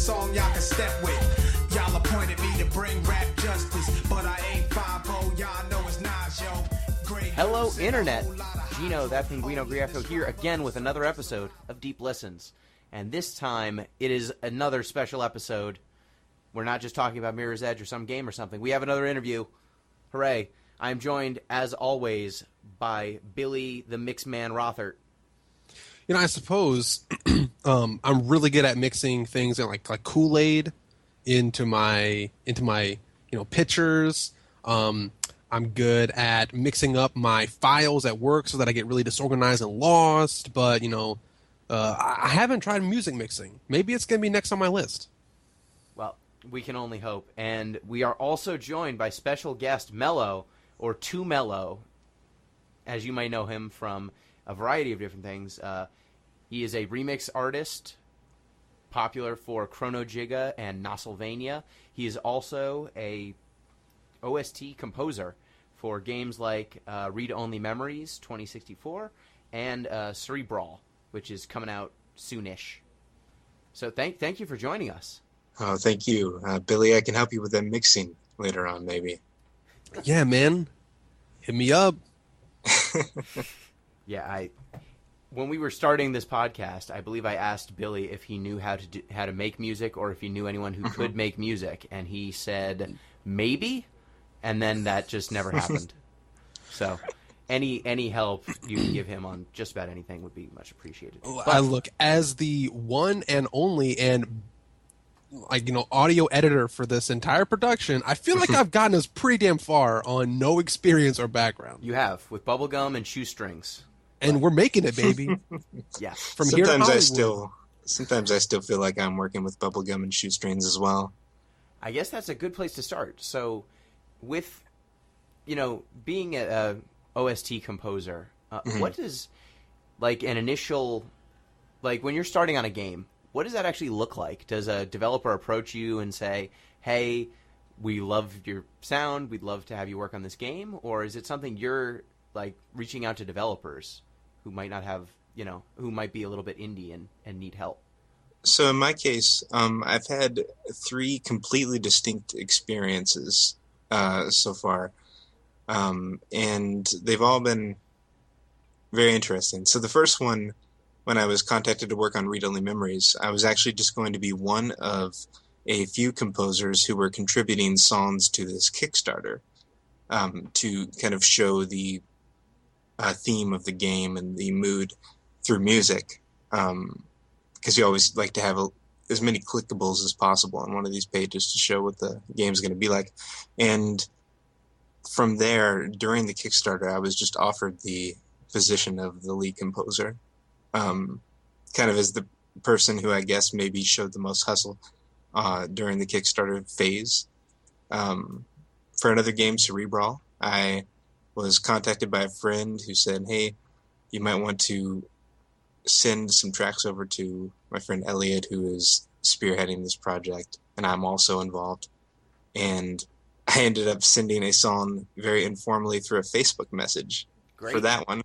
song y'all can step with. Y'all appointed me to bring rap justice, but I ain't 5-0, y'all know it's not, yo. Hello, Internet. Gino, that Pinguino Griefo here again with another episode of Deep Listens. And this time, it is another special episode. We're not just talking about Mirror's Edge or some game or something. We have another interview. Hooray. I'm joined, as always, by Billy the Mixman Rothert. You know, I suppose I'm really good at mixing things in like Kool-Aid into my pictures. I'm good at mixing up my files at work so that I get really disorganized and lost. But I haven't tried music mixing. Maybe it's going to be next on my list. Well, we can only hope. And we are also joined by special guest Mello, or Too Mello, as you might know him from a variety of different things. He is a remix artist, popular for Chrono Jigga and Nastlevania. He is also a OST composer for games like Read Only Memories 2064 and Cerebral, which is coming out soonish. So thank you for joining us. Oh, thank you. Billy, I can help you with that mixing later on, maybe. Yeah, man. Hit me up. Yeah, when we were starting this podcast, I believe I asked Billy if he knew how to make music or if he knew anyone who could make music, and he said maybe, and then that just never happened. So any help you can give him on just about anything would be much appreciated. I look, as the one and only and audio editor for this entire production, I feel like I've gotten us pretty damn far on no experience or background. You have, with bubblegum and shoestrings. And we're making it, baby. Yeah. From here to Hollywood. Sometimes I still feel like I'm working with bubblegum and shoestrings as well. I guess that's a good place to start. So, with being a OST composer, what does an initial when you're starting on a game, what does that actually look like? Does a developer approach you and say, "Hey, we love your sound. We'd love to have you work on this game," or is it something you're reaching out to developers who might not have, who might be a little bit indie and need help? So in my case, I've had 3 completely distinct experiences so far, and they've all been very interesting. So the first one, when I was contacted to work on Read Only Memories, I was actually just going to be one of a few composers who were contributing songs to this Kickstarter to kind of show the theme of the game and the mood through music, because you always like to have as many clickables as possible on one of these pages to show what the game's going to be like. And from there, during the Kickstarter, I was just offered the position of the lead composer, kind of as the person who I guess maybe showed the most hustle during the Kickstarter phase. For another game, Cerebral, I was contacted by a friend who said, "Hey, you might want to send some tracks over to my friend Elliot, who is spearheading this project, and I'm also involved." And I ended up sending a song very informally through a Facebook message. Great. For that one.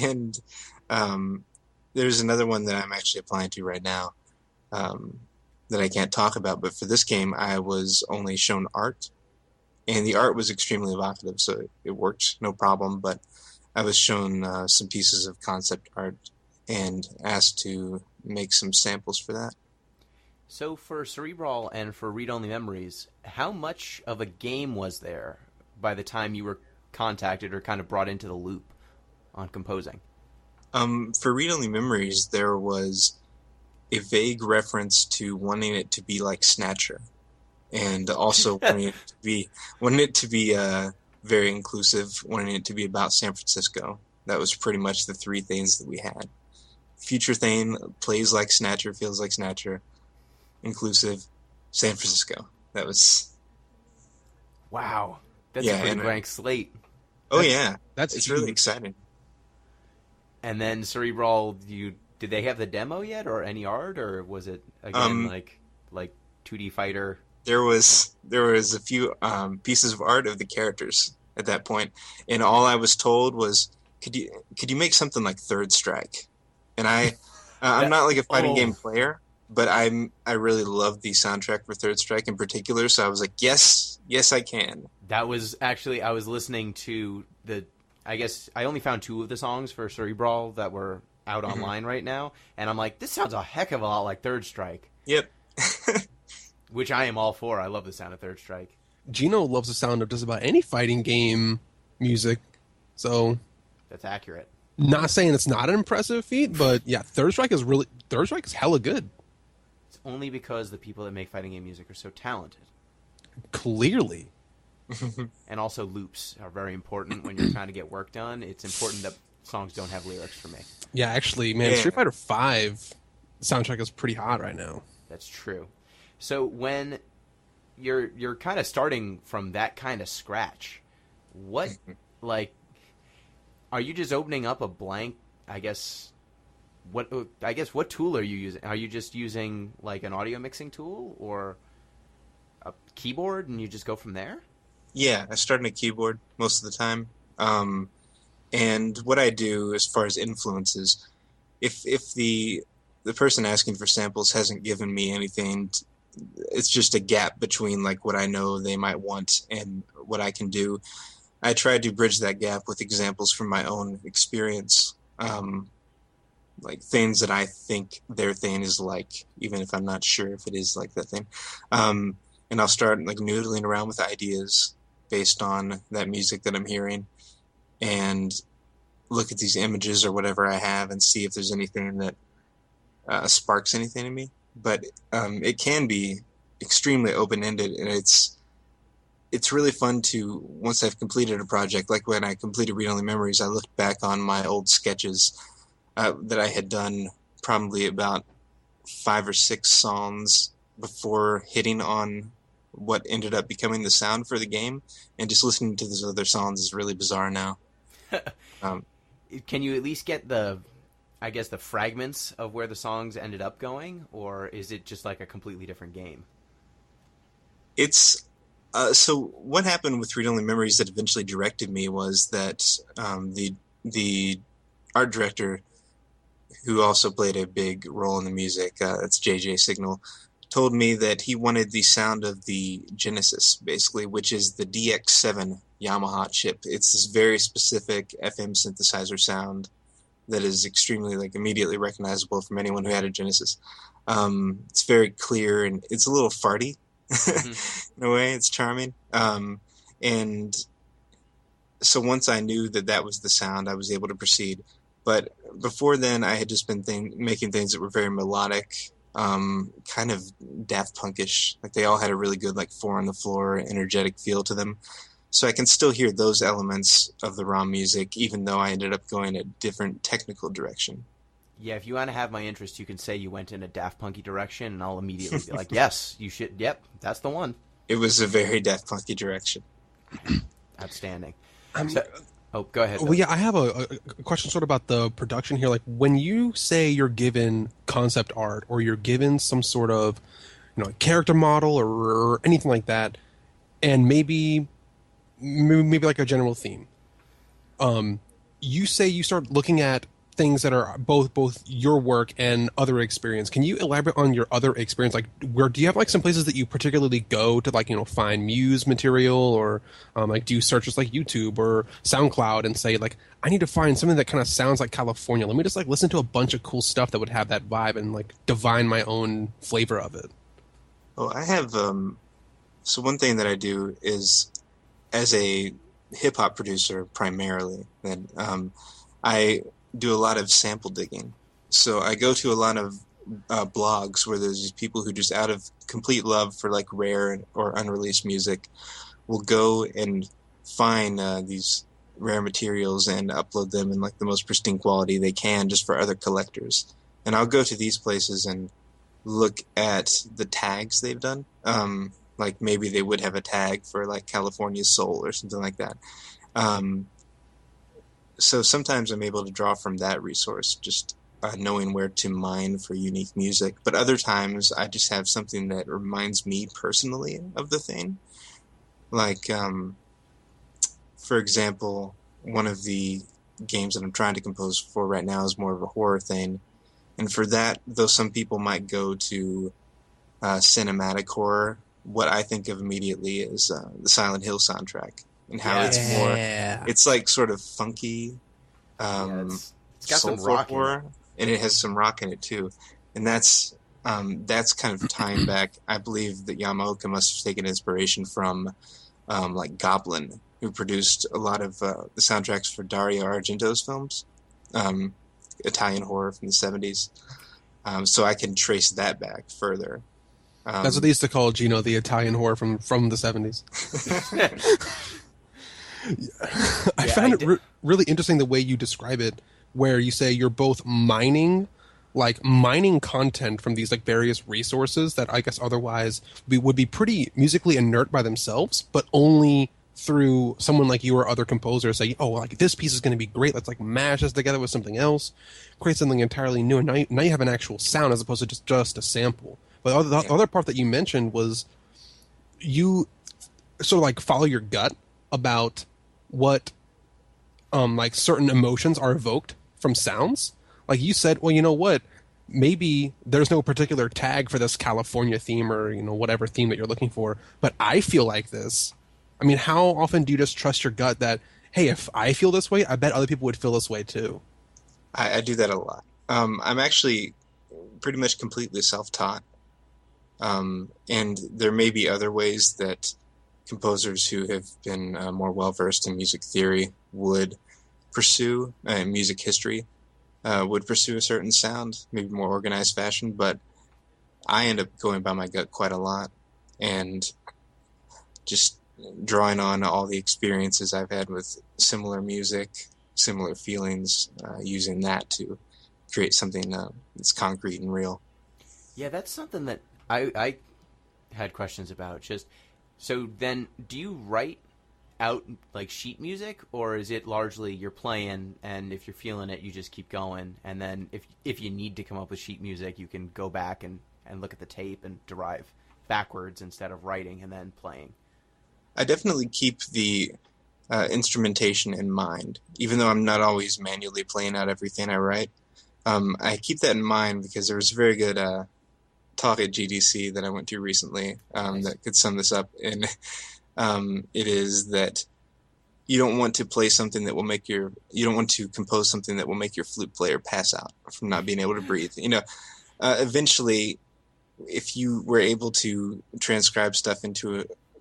And there's another one that I'm actually applying to right now that I can't talk about, but for this game, I was only shown art. And the art was extremely evocative, so it worked, no problem. But I was shown some pieces of concept art and asked to make some samples for that. So for Cerebral and for Read Only Memories, how much of a game was there by the time you were contacted or kind of brought into the loop on composing? For Read Only Memories, there was a vague reference to wanting it to be like Snatcher. And also wanting it to be very inclusive, wanting it to be about San Francisco. That was pretty much the 3 things that we had. Future thing, plays like Snatcher, feels like Snatcher, inclusive, San Francisco. That was... Wow. That's a pretty blank slate. It's really exciting. And then Cerebral, did they have the demo yet, or any art, or was it again like 2D fighter? There was a few pieces of art of the characters at that point, and all I was told was, could you make something like Third Strike? And I'm not like a fighting game player, but I really love the soundtrack for Third Strike in particular, so I was like, yes, I can. That was actually, I was listening to I guess I only found 2 of the songs for Cerebral that were out online right now, and I'm like, this sounds a heck of a lot like Third Strike. Yep. Which I am all for. I love the sound of Third Strike. Gino loves the sound of just about any fighting game music, so That's accurate. not saying it's not an impressive feat, but yeah, Third Strike is hella good. It's only because the people that make fighting game music are so talented. Clearly. And also loops are very important when you're trying to get work done. It's important that songs don't have lyrics for me. Yeah, actually, man, Street Fighter V soundtrack is pretty hot right now. That's true. So when you're kind of starting from that kind of scratch, what like are you just opening up a blank? I guess what tool are you using? Are you just using like an audio mixing tool or a keyboard and you just go from there? Yeah, I start on a keyboard most of the time. And what I do as far as influences, if the person asking for samples hasn't given me anything, it's just a gap between like what I know they might want and what I can do. I try to bridge that gap with examples from my own experience, like things that I think their thing is like, even if I'm not sure if it is like that thing. And I'll start like noodling around with ideas based on that music that I'm hearing, and look at these images or whatever I have and see if there's anything that sparks anything in me. But it can be extremely open-ended, and it's really fun to, once I've completed a project, like when I completed Read Only Memories, I looked back on my old sketches that I had done probably about 5 or 6 songs before hitting on what ended up becoming the sound for the game, and just listening to those other songs is really bizarre now. Can you at least get the fragments of where the songs ended up going, or is it just like a completely different game? It's so what happened with Read Only Memories that eventually directed me was that the art director, who also played a big role in the music, that's JJ Signal, told me that he wanted the sound of the Genesis, basically, which is the DX7 Yamaha chip. It's this very specific FM synthesizer sound that is extremely like immediately recognizable from anyone who had a Genesis. It's very clear and it's a little farty. In a way. It's charming. And so once I knew that was the sound, I was able to proceed. But before then, I had just been making things that were very melodic, kind of Daft Punkish. Like they all had a really good like 4 on the floor, energetic feel to them. So I can still hear those elements of the raw music, even though I ended up going a different technical direction. Yeah, if you want to have my interest, you can say you went in a Daft Punky direction, and I'll immediately be like, yes, you should. Yep, that's the one. It was a very Daft Punky direction. Outstanding. Go ahead. Well, yeah, I have a question sort of about the production here. Like, when you say you're given concept art or you're given some sort of, character model or anything like that, and maybe like a general theme, you say you start looking at things that are both your work and other experience. Can you elaborate on your other experience? Like, where do you have like some places that you particularly go to like find muse material, or like do you search just like YouTube or SoundCloud and say like, I need to find something that kind of sounds like California. Let me just like listen to a bunch of cool stuff that would have that vibe and like divine my own flavor of it. Well, I have so one thing that I do is, as a hip hop producer primarily, then I do a lot of sample digging. So I go to a lot of blogs where there's these people who just out of complete love for like rare or unreleased music will go and find these rare materials and upload them in like the most pristine quality they can just for other collectors. And I'll go to these places and look at the tags they've done. Like maybe they would have a tag for like California Soul or something like that. So sometimes I'm able to draw from that resource, just knowing where to mine for unique music. But other times I just have something that reminds me personally of the thing. Like, for example, one of the games that I'm trying to compose for right now is more of a horror thing. And for that, though some people might go to cinematic horror, what I think of immediately is the Silent Hill soundtrack and how it's like sort of funky, it's got some soulful rock horror, in it. and it has some rock in it too. And that's kind of tying back. I believe that Yamaoka must have taken inspiration from like Goblin, who produced a lot of the soundtracks for Dario Argento's films, Italian horror from the 70s. So I can trace that back further. That's what they used to call Gino, the Italian whore from the 70s. I found it really interesting the way you describe it, where you say you're both mining content from these like various resources that I guess otherwise would be pretty musically inert by themselves, but only through someone like you or other composers say, oh, like this piece is going to be great. Let's like mash this together with something else, create something entirely new. And now you have an actual sound as opposed to just a sample. But the other part that you mentioned was you sort of like follow your gut about what like certain emotions are evoked from sounds. Like you said, well, you know what? Maybe there's no particular tag for this California theme or, you know, whatever theme that you're looking for, but I feel like this. I mean, how often do you just trust your gut that, hey, if I feel this way, I bet other people would feel this way too? I do that a lot. I'm actually pretty much completely self-taught. And there may be other ways that composers who have been more well-versed in music theory would pursue, music history, would pursue a certain sound, maybe more organized fashion, but I end up going by my gut quite a lot and just drawing on all the experiences I've had with similar music, similar feelings, using that to create something that's concrete and real. Yeah, that's something that I had questions about. Just so then, do you write out like sheet music, or is it largely you're playing and if you're feeling it, you just keep going, and then if you need to come up with sheet music, you can go back and look at the tape and derive backwards instead of writing and then playing? I definitely keep the instrumentation in mind, even though I'm not always manually playing out everything I write. I keep that in mind because there was a very good talk at GDC that I went to recently that could sum this up. And it is that you don't want to play something that will make you don't want to compose something that will make your flute player pass out from not being able to breathe. You know, eventually, if you were able to transcribe stuff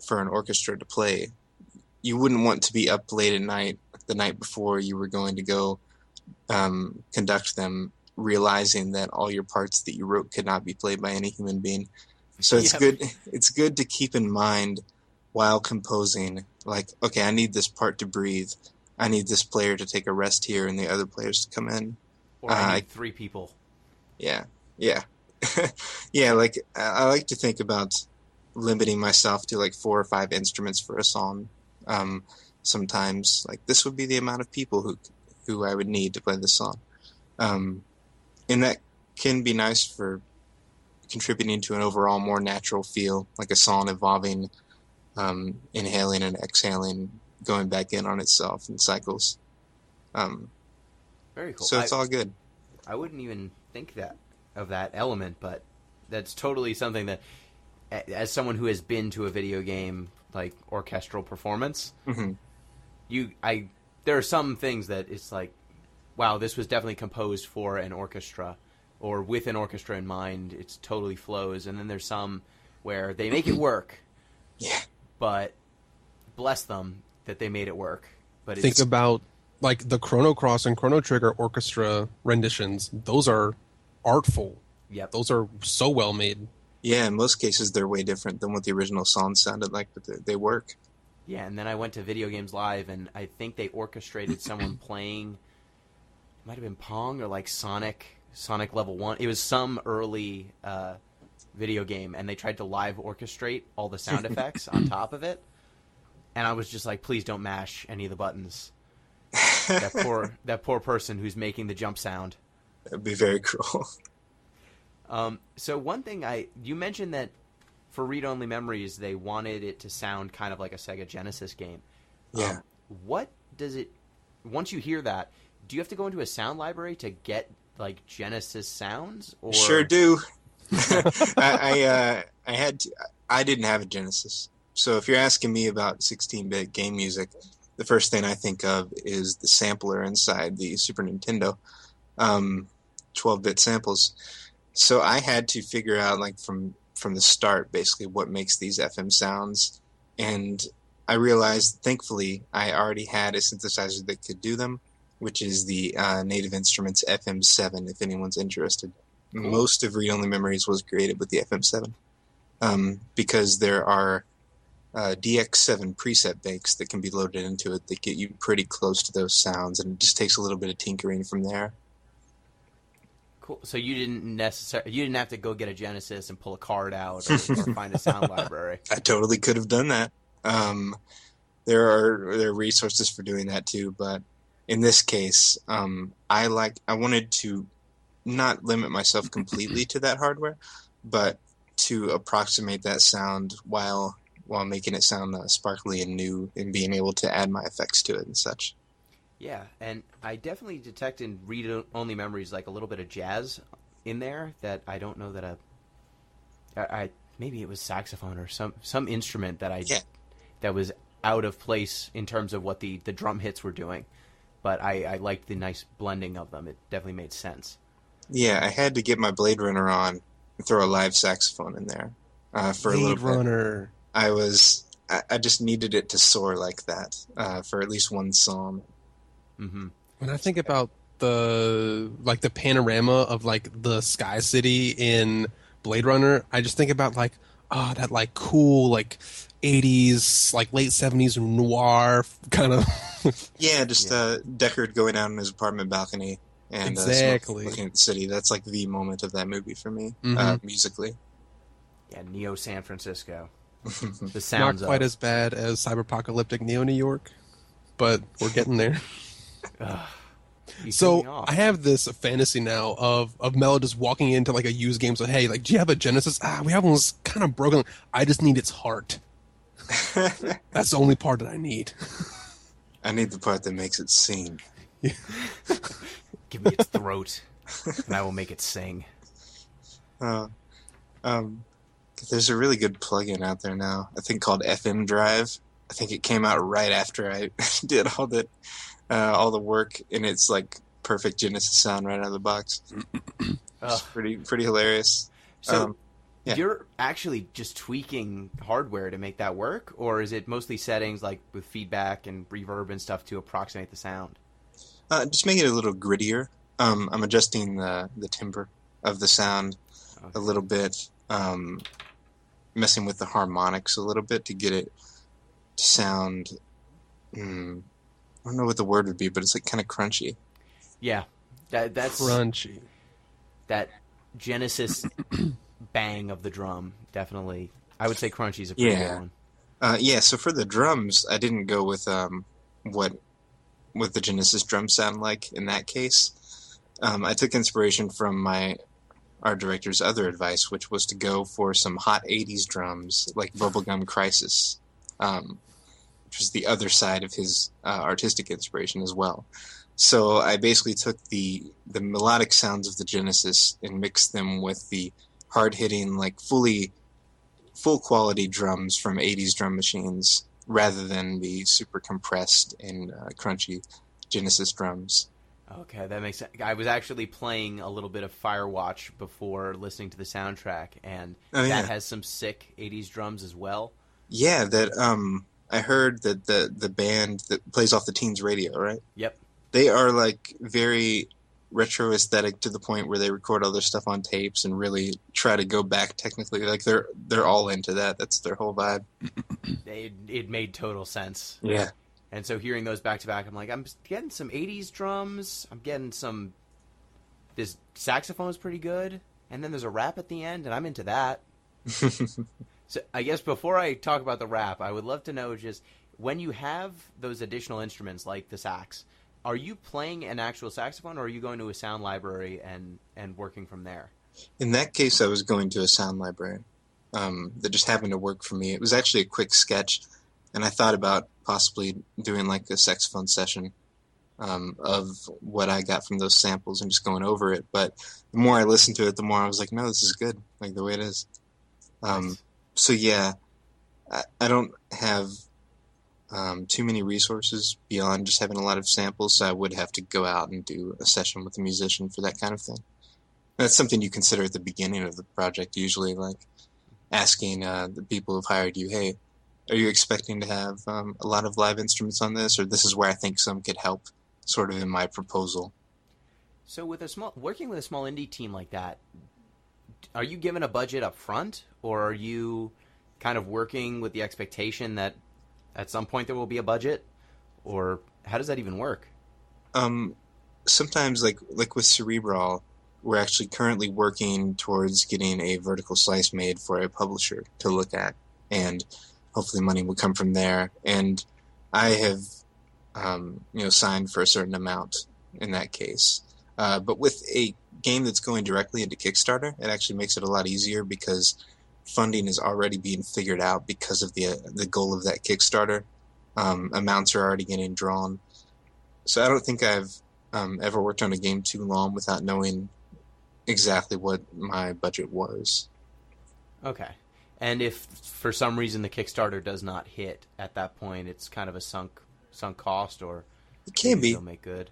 for an orchestra to play, you wouldn't want to be up late at night, the night before you were going to go conduct them, realizing that all your parts that you wrote could not be played by any human being. So it's good. It's good to keep in mind while composing, like, okay, I need this part to breathe. I need this player to take a rest here and the other players to come in. Or I need 3 people. Yeah. Yeah. Yeah, like, I like to think about limiting myself to like 4 or 5 instruments for a song. Sometimes, like, this would be the amount of people who I would need to play this song. And that can be nice for contributing to an overall more natural feel, like a song evolving, inhaling and exhaling, going back in on itself in cycles. Very cool. So it's all good. I wouldn't even think of that element, but that's totally something that, as someone who has been to a video game like orchestral performance, Mm-hmm. there are some things that it's like, wow, this was definitely composed for an orchestra, or with an orchestra in mind. It totally flows. And then there's some where they make it work. Yeah. But bless them that they made it work. But Think about like the Chrono Cross and Chrono Trigger orchestra renditions. Those are artful. Yep. Those are so well made. Yeah, in most cases they're way different than what the original song sounded like, but they work. Yeah, and then I went to Video Games Live, and I think they orchestrated someone playing, it might have been Pong or like Sonic Level 1. It was some early video game, and they tried to live orchestrate all the sound effects on top of it. And I was just like, please don't mash any of the buttons. That poor person who's making the jump sound. That'd be very cruel. So one thing you mentioned that for read-only memories, they wanted it to sound kind of like a Sega Genesis game. Yeah. What does it, once you hear that, do you have to go into a sound library to get like Genesis sounds? Or Sure do. I had to, I didn't have a Genesis. So if you're asking me about 16-bit game music, the first thing I think of is the sampler inside the Super Nintendo, 12-bit samples. So I had to figure out, like, from the start, basically, what makes these FM sounds. And I realized, thankfully, I already had a synthesizer that could do them, which is the Native Instruments FM7, if anyone's interested. Cool. Most of Read Only Memories was created with the FM7, because there are DX7 preset banks that can be loaded into it that get you pretty close to those sounds, and it just takes a little bit of tinkering from there. Cool. So you didn't have to go get a Genesis and pull a card out or find a sound library. I totally could have done that. There are resources for doing that too, but in this case, I wanted to not limit myself completely to that hardware, but to approximate that sound while making it sound sparkly and new, and being able to add my effects to it and such. Yeah, and I definitely detect in Read Only Memories like a little bit of jazz in there that I don't know that maybe it was saxophone or some instrument that was out of place in terms of what the drum hits were doing. But I liked the nice blending of them. It definitely made sense. Yeah, I had to get my Blade Runner on and throw a live saxophone in there for a little bit. Blade Runner. I just needed it to soar like that for at least one song. Mm-hmm. When I think about the panorama of like the Sky City in Blade Runner, I just think about like that like cool like 80s like late 70s noir kind of yeah, just Deckard going out on his apartment balcony and exactly looking at the city. That's like the moment of that movie for me, musically. Yeah, Neo San Francisco. The sounds not quite as bad as cyberpocalyptic Neo New York, but we're getting there. So I have this fantasy now of Mello just walking into like a used game. So hey, like, do you have a Genesis? We have one that's kind of broken. I just need its heart. That's the only part that I need. I need the part that makes it sing. Yeah. Give me its throat, and I will make it sing. There's a really good plugin out there now, I think called FM Drive. I think it came out right after I did all the work, and it's like perfect Genesis sound right out of the box. It's pretty hilarious. So you're actually just tweaking hardware to make that work, or is it mostly settings like with feedback and reverb and stuff to approximate the sound? Just make it a little grittier. I'm adjusting the timbre of the sound a little bit. Messing with the harmonics a little bit to get it to sound, I don't know what the word would be, but it's like kind of crunchy. Yeah, that's crunchy. That Genesis bang of the drum, definitely. I would say crunchy is a pretty good one. So for the drums, I didn't go with what the Genesis drums sound like in that case. I took inspiration from my art director's other advice, which was to go for some hot 80s drums like Bubblegum Crisis, which was the other side of his artistic inspiration as well. So I basically took the melodic sounds of the Genesis and mixed them with the hard-hitting, like full quality drums from 80s drum machines rather than the super compressed and crunchy Genesis drums. Okay, that makes sense. I was actually playing a little bit of Firewatch before listening to the soundtrack, and that has some sick 80s drums as well. Yeah, that I heard that the band that plays off the Teens radio, right? Yep. They are like very retro aesthetic to the point where they record all their stuff on tapes and really try to go back technically. Like they're all into that. That's their whole vibe. It made total sense. Yeah. And so hearing those back to back, I'm like, I'm getting some 80s drums. I'm getting this saxophone is pretty good. And then there's a rap at the end, and I'm into that. So I guess before I talk about the rap, I would love to know just when you have those additional instruments like the sax, are you playing an actual saxophone, or are you going to a sound library and working from there? In that case, I was going to a sound library that just happened to work for me. It was actually a quick sketch, and I thought about possibly doing like a saxophone session of what I got from those samples and just going over it. But the more I listened to it, the more I was like, no, this is good, like the way it is. Nice. So yeah, I don't have too many resources beyond just having a lot of samples, so I would have to go out and do a session with a musician for that kind of thing. That's something you consider at the beginning of the project, usually, like asking the people who've hired you, hey, are you expecting to have a lot of live instruments on this, or this is where I think some could help, sort of in my proposal. So with working with a small indie team like that, are you given a budget up front, or are you kind of working with the expectation that at some point there will be a budget, or how does that even work? Sometimes, like with Cerebral, we're actually currently working towards getting a vertical slice made for a publisher to look at, and hopefully money will come from there. And I have, signed for a certain amount in that case. But with a game that's going directly into Kickstarter, it actually makes it a lot easier because funding is already being figured out because of the goal of that Kickstarter. Amounts are already getting drawn. So I don't think I've ever worked on a game too long without knowing exactly what my budget was. Okay. And if for some reason the Kickstarter does not hit at that point, it's kind of a sunk cost, or it can be. Still make good.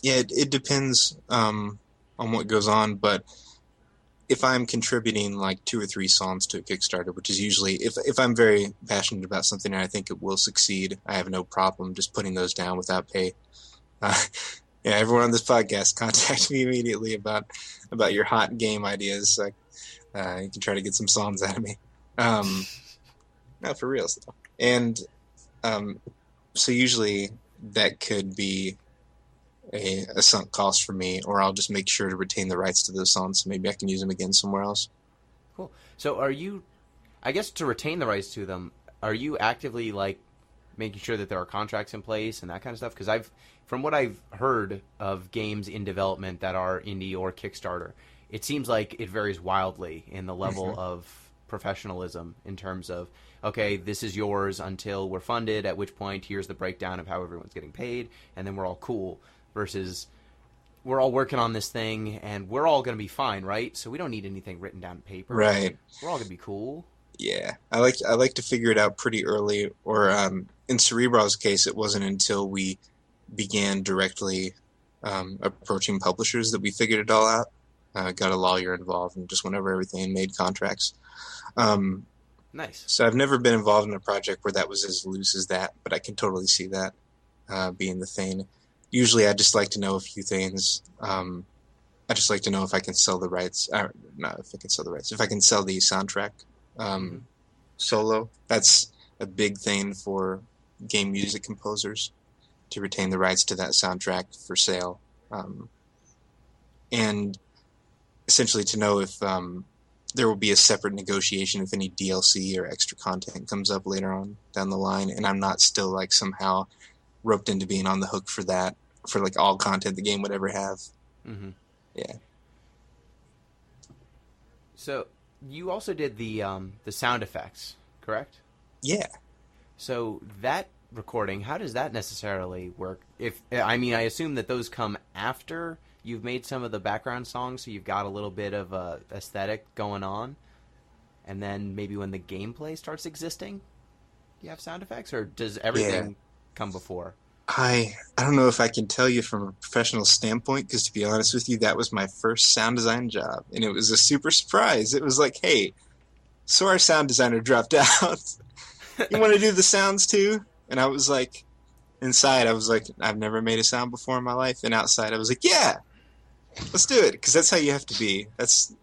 Yeah, it depends on what goes on, but if I'm contributing like 2 or 3 songs to a Kickstarter, which is usually, if I'm very passionate about something and I think it will succeed, I have no problem just putting those down without pay. Yeah, everyone on this podcast, contact me immediately about your hot game ideas. You can try to get some songs out of me. No, for real stuff. And so usually that could be a sunk cost for me, or I'll just make sure to retain the rights to those songs so maybe I can use them again somewhere else. Cool. So are you, I guess to retain the rights to them, are you actively like making sure that there are contracts in place and that kind of stuff? Because from what I've heard of games in development that are indie or Kickstarter, it seems like it varies wildly in the level of professionalism in terms of, okay, this is yours until we're funded, at which point here's the breakdown of how everyone's getting paid, and then we're all cool, versus we're all working on this thing and we're all going to be fine, right? So we don't need anything written down on paper. Right. We're all going to be cool. Yeah. I like to figure it out pretty early, or in Cerebral's case, it wasn't until we began directly approaching publishers that we figured it all out. Got a lawyer involved and just went over everything and made contracts. Nice. So I've never been involved in a project where that was as loose as that, but I can totally see that being the thing. Usually I just like to know a few things. I just like to know if I can sell the rights. Not if I can sell the rights. If I can sell the soundtrack solo. That's a big thing for game music composers, to retain the rights to that soundtrack for sale. And essentially to know if there will be a separate negotiation if any DLC or extra content comes up later on down the line, and I'm not still like somehow roped into being on the hook for that, for like all content the game would ever have. Mm-hmm. Yeah. So you also did the sound effects, correct? Yeah. So that recording, how does that necessarily work? I assume that those come after you've made some of the background songs, so you've got a little bit of a aesthetic going on, and then maybe when the gameplay starts existing, you have sound effects, or does everything come before? I don't know if I can tell you from a professional standpoint, because to be honest with you, that was my first sound design job, and it was a super surprise. It was like, hey, so our sound designer dropped out. You want to do the sounds too? And I was like, inside, I was like, I've never made a sound before in my life, and outside, I was like, yeah, let's do it, because that's how you have to be. That's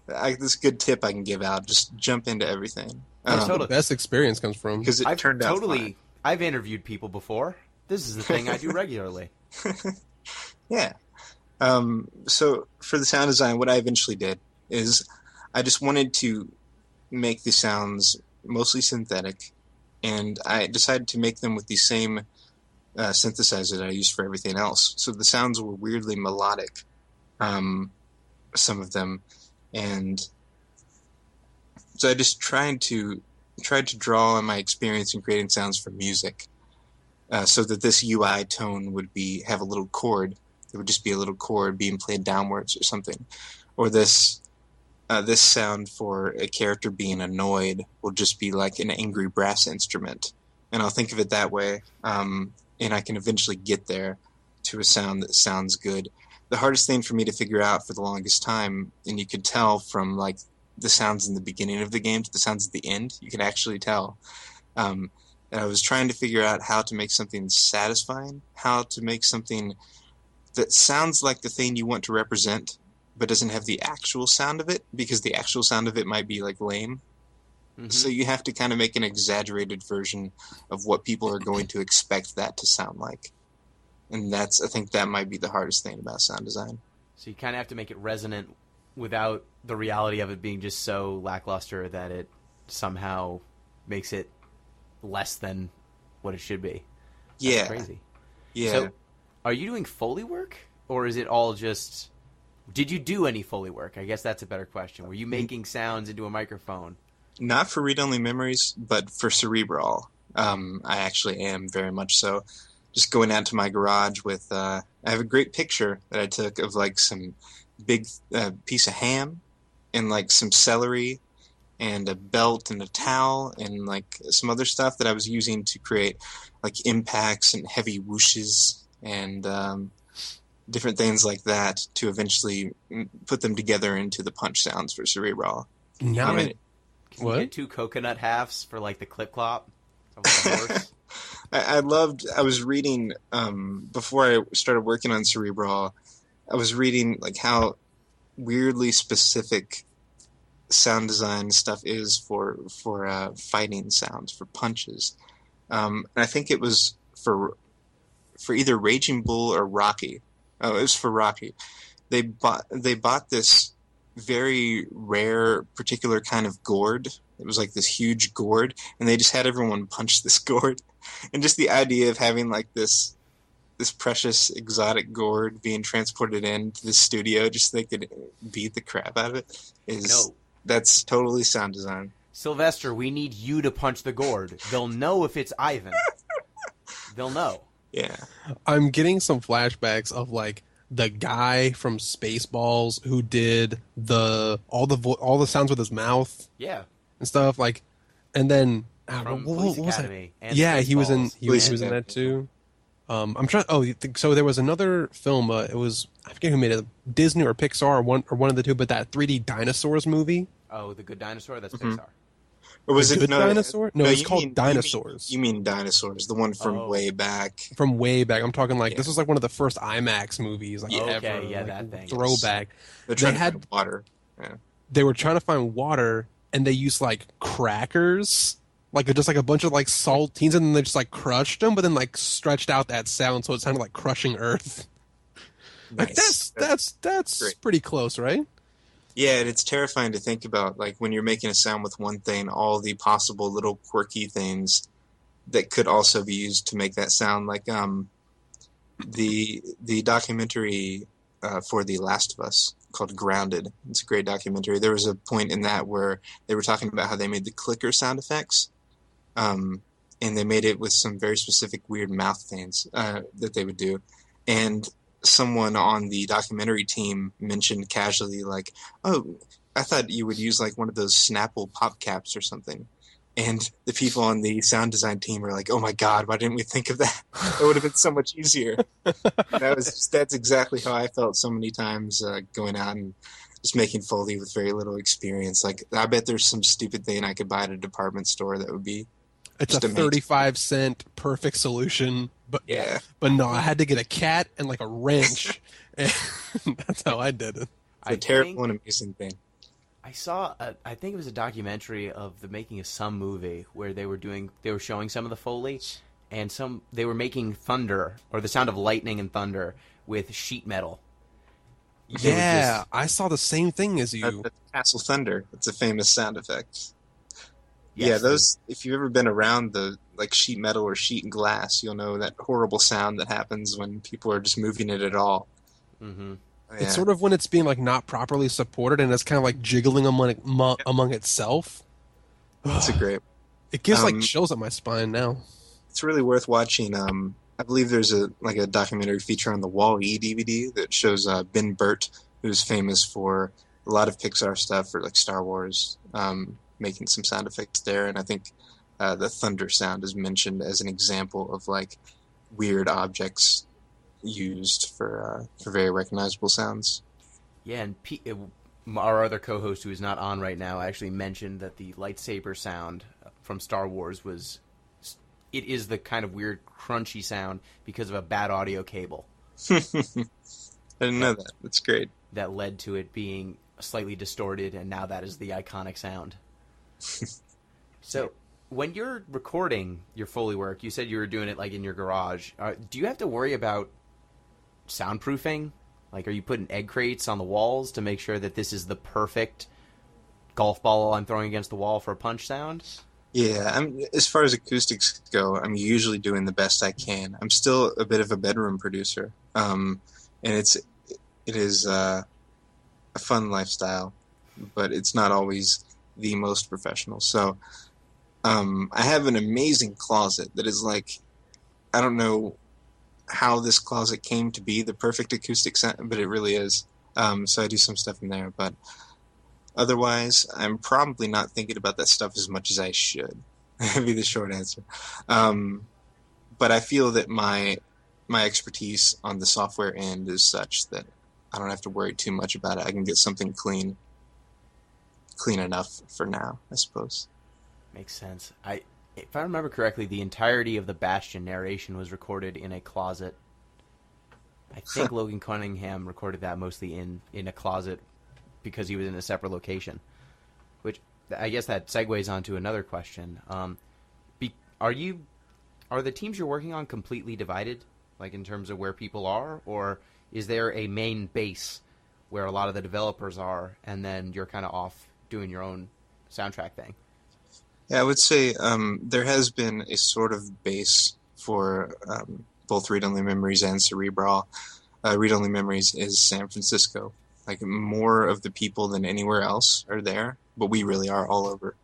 a good tip I can give out. Just jump into everything. That's the best experience comes from. Because it turned out fine. I've interviewed people before. This is the thing I do regularly. Yeah. So for the sound design, what I eventually did is I just wanted to make the sounds mostly synthetic, and I decided to make them with the same synthesizer that I used for everything else. So the sounds were weirdly melodic, some of them, and so I just tried to draw on my experience in creating sounds for music, so that this UI tone would have a little chord. It would just be a little chord being played downwards or something. Or this sound for a character being annoyed will just be like an angry brass instrument. And I'll think of it that way, and I can eventually get there to a sound that sounds good. The hardest thing for me to figure out for the longest time, and you could tell from like the sounds in the beginning of the game to the sounds at the end, you can actually tell. And I was trying to figure out how to make something satisfying, how to make something that sounds like the thing you want to represent, but doesn't have the actual sound of it, because the actual sound of it might be like lame. Mm-hmm. So you have to kind of make an exaggerated version of what people are going to expect that to sound like. And I think that might be the hardest thing about sound design. So you kind of have to make it resonant without the reality of it being just so lackluster that it somehow makes it less than what it should be. That's crazy. Yeah. So are you doing Foley work, or is it all just... Did you do any Foley work? I guess that's a better question. Were you making sounds into a microphone? Not for read-only memories, but for Cerebral. I actually am very much so. Just going out to my garage with... I have a great picture that I took of like some big piece of ham and like some celery and a belt and a towel and like some other stuff that I was using to create like impacts and heavy whooshes and different things like that to eventually put them together into the punch sounds for Cerebral. Can you get 2 coconut halves for like the clip clop of the horse? I was reading, before I started working on Cerebral, I was reading like how weirdly specific sound design stuff is for fighting sounds, for punches. And I think it was for either Raging Bull or Rocky. Oh, it was for Rocky. They bought this very rare particular kind of gourd. It was like this huge gourd, and they just had everyone punch this gourd. And just the idea of having like this precious exotic gourd being transported into the studio just so they could beat the crap out of it that's totally sound design. Sylvester, we need you to punch the gourd. They'll know if it's Ivan. They'll know. Yeah. I'm getting some flashbacks of like the guy from Spaceballs who did all the sounds with his mouth. Yeah. And stuff like, and then from what Police was Academy. That? Yeah, he was in Spaceballs. that too. I'm trying. Oh, so there was another film. It was, I forget who made it, Disney or Pixar or one of the two. But that 3D dinosaurs movie. Oh, The Good Dinosaur. That's Pixar. Or was it Good Dinosaur? No, it's called Dinosaurs. You mean Dinosaurs, the one from way back. From way back. I'm talking like this was like one of the first IMAX movies like ever. Okay, yeah, like, that thing. Throwback. They're trying to find water. Yeah. They were trying to find water, and they used like crackers, like just like a bunch of like saltines, and then they just like crushed them, but then like stretched out that sound so it sounded like crushing earth. Nice. Like that's pretty close, right? Yeah, and it's terrifying to think about, like, when you're making a sound with one thing, all the possible little quirky things that could also be used to make that sound. Like the documentary for The Last of Us called Grounded. It's a great documentary. There was a point in that where they were talking about how they made the clicker sound effects, and they made it with some very specific weird mouth things that they would do. And someone on the documentary team mentioned casually, like, oh, I thought you would use like one of those Snapple pop caps or something. And the people on the sound design team are like, oh my God, why didn't we think of that? It would have been so much easier. That's exactly how I felt so many times going out and just making Foley with very little experience. Like, I bet there's some stupid thing I could buy at a department store that would be It's a 35-cent perfect solution, but no, I had to get a cat and like a wrench, and that's how I did it. It's a terrible and amazing thing. I saw, I think it was a documentary of the making of some movie where they were showing some of the Foley, and they were making thunder, or the sound of lightning and thunder, with sheet metal. Yeah, I saw the same thing as you. That's Castle Thunder. It's a famous sound effect. Yes, yeah, those. If you've ever been around the like sheet metal or sheet glass, you'll know that horrible sound that happens when people are just moving it at all. Mm-hmm. Yeah. It's sort of when it's being like not properly supported and it's kind of like jiggling among itself. That's a great. It gives like chills up my spine now. it's really worth watching. I believe there's a documentary feature on the Wall-E DVD that shows Ben Burt, who's famous for a lot of Pixar stuff, for like Star Wars, making some sound effects there, and I think the thunder sound is mentioned as an example of like weird objects used for very recognizable sounds. Yeah, and our other co-host, who is not on right now, actually mentioned that the lightsaber sound from Star Wars is the kind of weird crunchy sound because of a bad audio cable. I didn't know that. That's great. That led to it being slightly distorted, and now that is the iconic sound. So, when you're recording your Foley work, you said you were doing it like in your garage. Do you have to worry about soundproofing? Like, are you putting egg crates on the walls to make sure that this is the perfect golf ball I'm throwing against the wall for a punch sound? Yeah, as far as acoustics go, I'm usually doing the best I can. I'm still a bit of a bedroom producer, and it is a fun lifestyle, but it's not always the most professional. So I have an amazing closet that is like, I don't know how this closet came to be the perfect acoustic sound, but it really is. So I do some stuff in there, but otherwise, I'm probably not thinking about that stuff as much as I should. That'd be the short answer. But I feel that my expertise on the software end is such that I don't have to worry too much about it. I can get something clean enough for now, I suppose. Makes sense. If I remember correctly, the entirety of the Bastion narration was recorded in a closet. I think Logan Cunningham recorded that mostly in a closet because he was in a separate location. Which, I guess that segues onto another question. Are the teams you're working on completely divided, like in terms of where people are? Or is there a main base where a lot of the developers are, and then you're kind of off doing your own soundtrack thing? Yeah, I would say there has been a sort of base for both Read Only Memories and Cerebral. Read Only Memories is San Francisco. Like, more of the people than anywhere else are there, but we really are all over,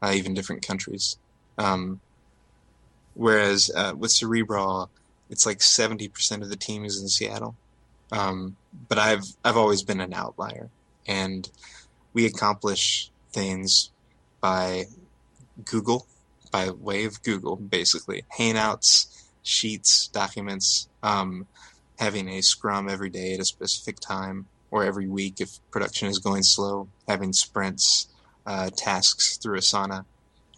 even different countries. Whereas with Cerebral, it's like 70% of the team is in Seattle. But I've always been an outlier, and we accomplish things by way of Google, basically. Hangouts, sheets, documents, having a scrum every day at a specific time, or every week if production is going slow, having sprints, tasks through Asana,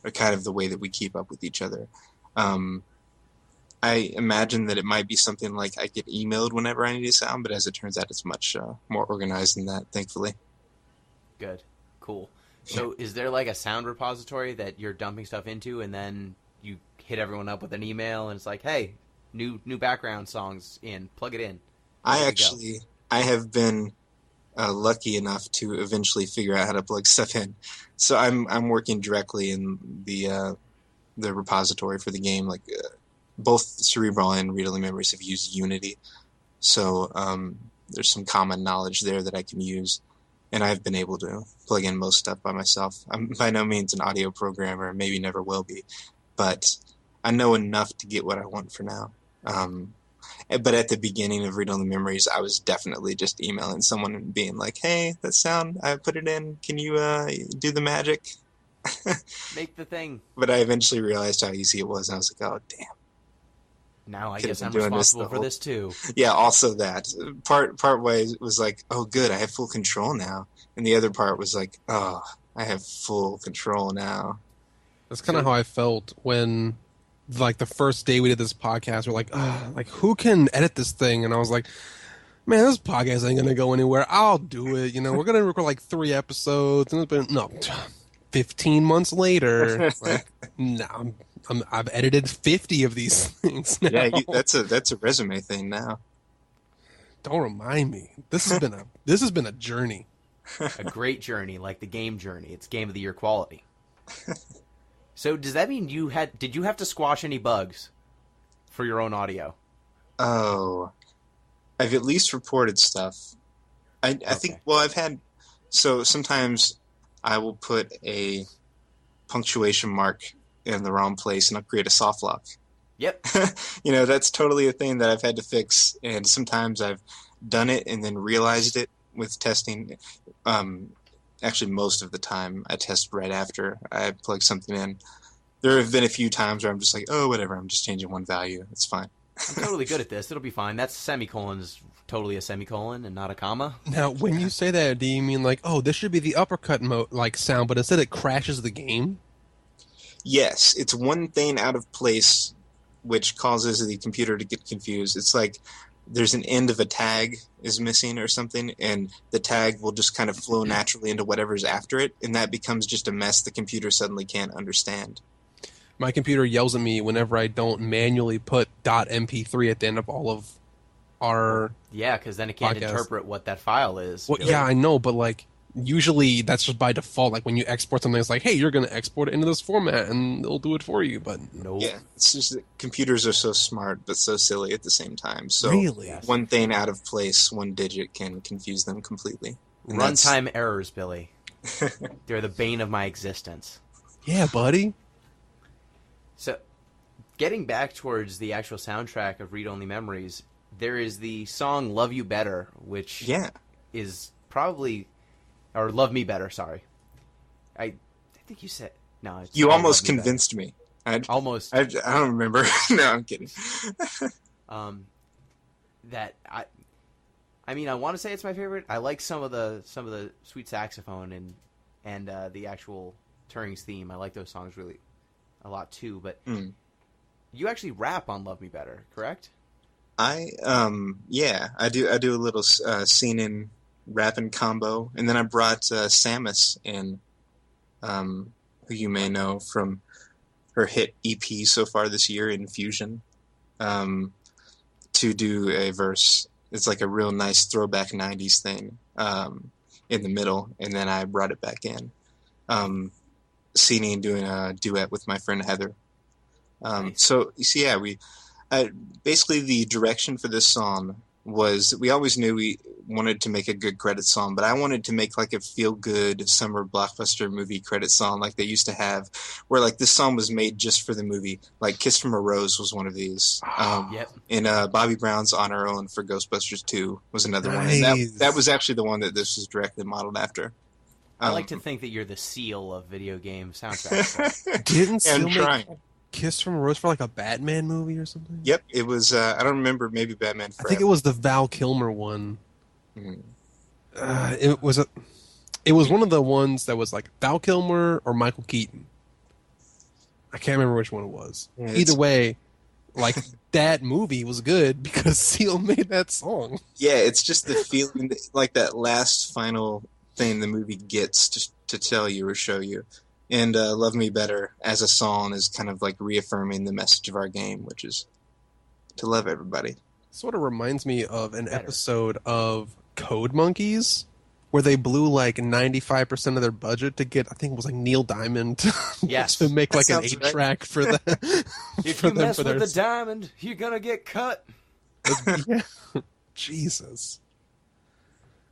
are kind of the way that we keep up with each other. I imagine that it might be something like I get emailed whenever I need a sound, but as it turns out, it's much more organized than that, thankfully. Good. Cool. So is there like a sound repository that you're dumping stuff into, and then you hit everyone up with an email, and it's like, hey, new background songs in, plug it in? I have been lucky enough to eventually figure out how to plug stuff in. So I'm working directly in the repository for the game. Like both Cerebral and Read Only Memories have used Unity, so there's some common knowledge there that I can use. And I've been able to plug in most stuff by myself. I'm by no means an audio programmer, maybe never will be, but I know enough to get what I want for now. But at the beginning of Read Only Memories, I was definitely just emailing someone and being like, hey, that sound, I put it in. Can you do the magic? Make the thing. But I eventually realized how easy it was, and I was like, oh, damn. Now I guess I'm responsible for this too. Yeah, also that. Part way was like, oh good, I have full control now. And the other part was like, oh, I have full control now. That's kind of how I felt when, like, the first day we did this podcast, we're like, who can edit this thing? And I was like, man, this podcast ain't going to go anywhere. I'll do it. We're going to record like 3 episodes. And it's been, 15 months later, like, no, I've edited 50 of these things now. Yeah, that's a resume thing now. Don't remind me. This has been a journey. A great journey, like the game journey. It's Game of the Year quality. So does that mean did you have to squash any bugs for your own audio? Oh, I've at least reported stuff. I think, well, so sometimes I will put a punctuation mark in the wrong place and I'll create a soft lock. Yep. That's totally a thing that I've had to fix, and sometimes I've done it and then realized it with testing. Actually, most of the time I test right after I plug something in. There have been a few times where I'm just like, oh, whatever, I'm just changing one value. It's fine. I'm totally good at this. It'll be fine. That's semicolon's totally a semicolon and not a comma. Now, when you say that, do you mean like, oh, this should be the uppercut like sound, but instead it crashes the game? Yes, it's one thing out of place which causes the computer to get confused. It's like there's an end of a tag is missing or something, and the tag will just kind of flow naturally into whatever's after it, and that becomes just a mess the computer suddenly can't understand. My computer yells at me whenever I don't manually put .mp3 at the end of all of our... Yeah, because then it can't podcast. interpret what that file is. Well, really. yeah, I know, but like usually that's just by default. Like when you export something, it's like, hey, you're going to export it into this format, and it'll do it for you. But Nope. Yeah, it's just that computers are so smart but so silly at the same time. So really, Yes. one thing out of place, one digit can confuse them completely. And that's- Runtime errors, Billy. They're the bane of my existence. yeah, buddy. So, getting back towards the actual soundtrack of Read Only Memories, there is the song Love You Better, which Yeah. is probably... Or Love Me Better, sorry. I think you said... No, it's You called almost Love Me Better. convinced me. Almost. I don't remember. No, I'm kidding. That I mean, I want to say it's my favorite. I like some of the sweet saxophone and the actual Turing's theme. I like those songs really a lot too. But you actually rap on "Love Me Better," correct? I do a little scene in rapping combo, and then I brought Samus in, who you may know from her hit EP so far this year, Infusion, to do a verse. It's like a real nice throwback 90s thing in the middle, and then I brought it back in, singing and doing a duet with my friend Heather. Nice. So you see, yeah, basically the direction for this song was, we always knew we wanted to make a good credit song, but I wanted to make like a feel-good summer blockbuster movie credit song like they used to have, where like this song was made just for the movie. Like Kiss from a Rose was one of these. Yep. And Bobby Brown's On Our Own for Ghostbusters 2 was another one. And Nice. that was actually the one that this was directly modeled after. I like to think that you're the seal of video game soundtracks. Didn't Yeah, I'm Seal make trying. Kiss from a Rose for like a Batman movie or something? Yep, it was, I don't remember, maybe Batman I Forever. think it was the Val Kilmer one. Mhm. It was one of the ones that was like Val Kilmer or Michael Keaton. I can't remember which one it was. Yeah, Either way, like that movie was good because Seal made that song. Yeah, it's just the feeling, like that last final thing the movie gets to tell you or show you. And Love Me Better as a song is kind of like reaffirming the message of our game, which is to love everybody. Sort of reminds me of an Better. episode of Code Monkeys where they blew like 95% of their budget to get, I think it was like Neil Diamond Yes. to make That like an sounds right. 8-track for the If for you them mess for with their the diamond, you're gonna get cut. yeah. Jesus.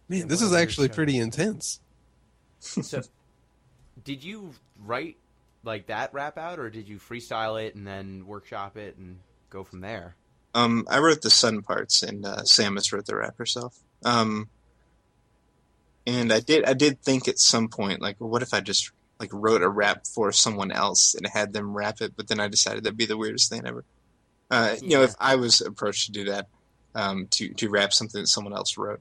Man, this What is a weird actually show. pretty intense. So, did you write like that rap out, or did you freestyle it and then workshop it and go from there? I wrote the sun parts, and Samus wrote the rap herself. And I did think at some point, like, well, what if I just like wrote a rap for someone else and had them rap it? But then I decided that'd be the weirdest thing ever. Yeah. If I was approached to do that, to rap something that someone else wrote.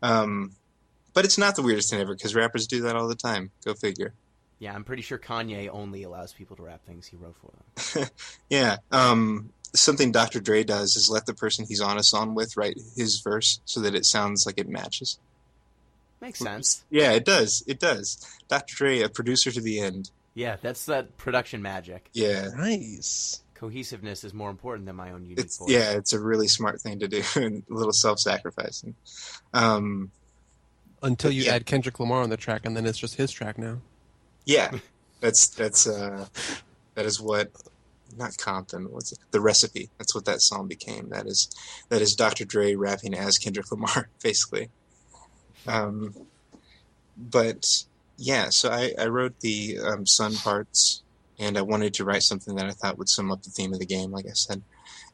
But it's not the weirdest thing ever because rappers do that all the time. Go figure. Yeah, I'm pretty sure Kanye only allows people to rap things he wrote for them. Yeah. Something Dr. Dre does is let the person he's on a song with write his verse so that it sounds like it matches. Makes sense. Yeah, it does. It does. Dr. Dre, a producer to the end. Yeah, that's that production magic. Yeah. Nice. Cohesiveness is more important than my own unique It's voice. it's a really smart thing to do and a little self-sacrificing. Until you Yeah. add Kendrick Lamar on the track, and then it's just his track now. Yeah. That is what, not Compton, what's it? The Recipe. That's what that song became. That is Dr. Dre rapping as Kendrick Lamar, basically. But yeah, so I wrote the sun parts, and I wanted to write something that I thought would sum up the theme of the game, like I said.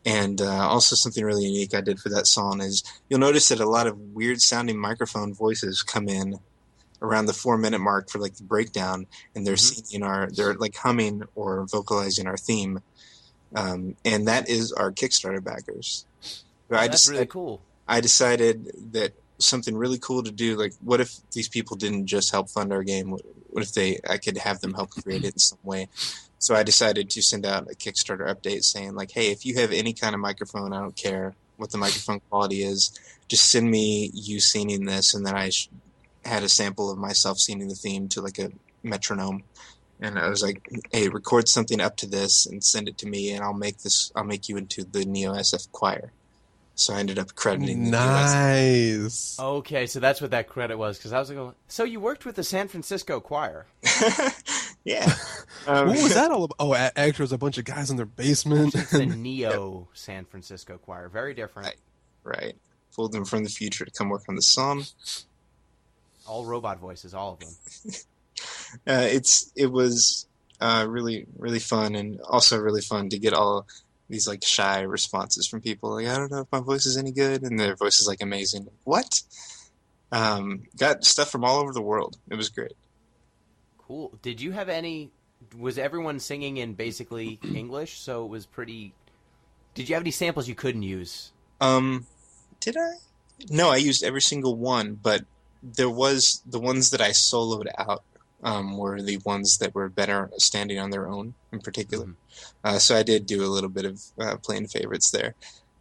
And also something really unique I did for that song is you'll notice that a lot of weird-sounding microphone voices come in around the 4-minute mark for like the breakdown, and they're singing they're like humming or vocalizing our theme, and that is our Kickstarter backers. That's really cool. I decided that something really cool to do, like what if these people didn't just help fund our game? What if I could have them help create it in some way? So I decided to send out a Kickstarter update saying like, hey, if you have any kind of microphone, I don't care what the microphone quality is, just send me you singing this, and then I had a sample of myself singing the theme to like a metronome, and I was like, hey, record something up to this and send it to me, and I'll make you into the Neo SF choir. So I ended up crediting the Nice. Okay, so that's what that credit was, because I was like, so you worked with the San Francisco choir. Yeah. What was that all about? Oh, actually, it was a bunch of guys in their basement. It's the Neo San Francisco choir. Very different. Right. Pulled them from the future to come work on the song. All robot voices, all of them. It was really, really fun, and also really fun to get all these like shy responses from people. Like, I don't know if my voice is any good, and their voice is like amazing. What? Got stuff from all over the world. It was great. Cool. Did you have any? Was everyone singing in basically English? So it was pretty. Did you have any samples you couldn't use? Did I? No, I used every single one, but there was the ones that I soloed out were the ones that were better standing on their own in particular. So I did do a little bit of playing favorites there,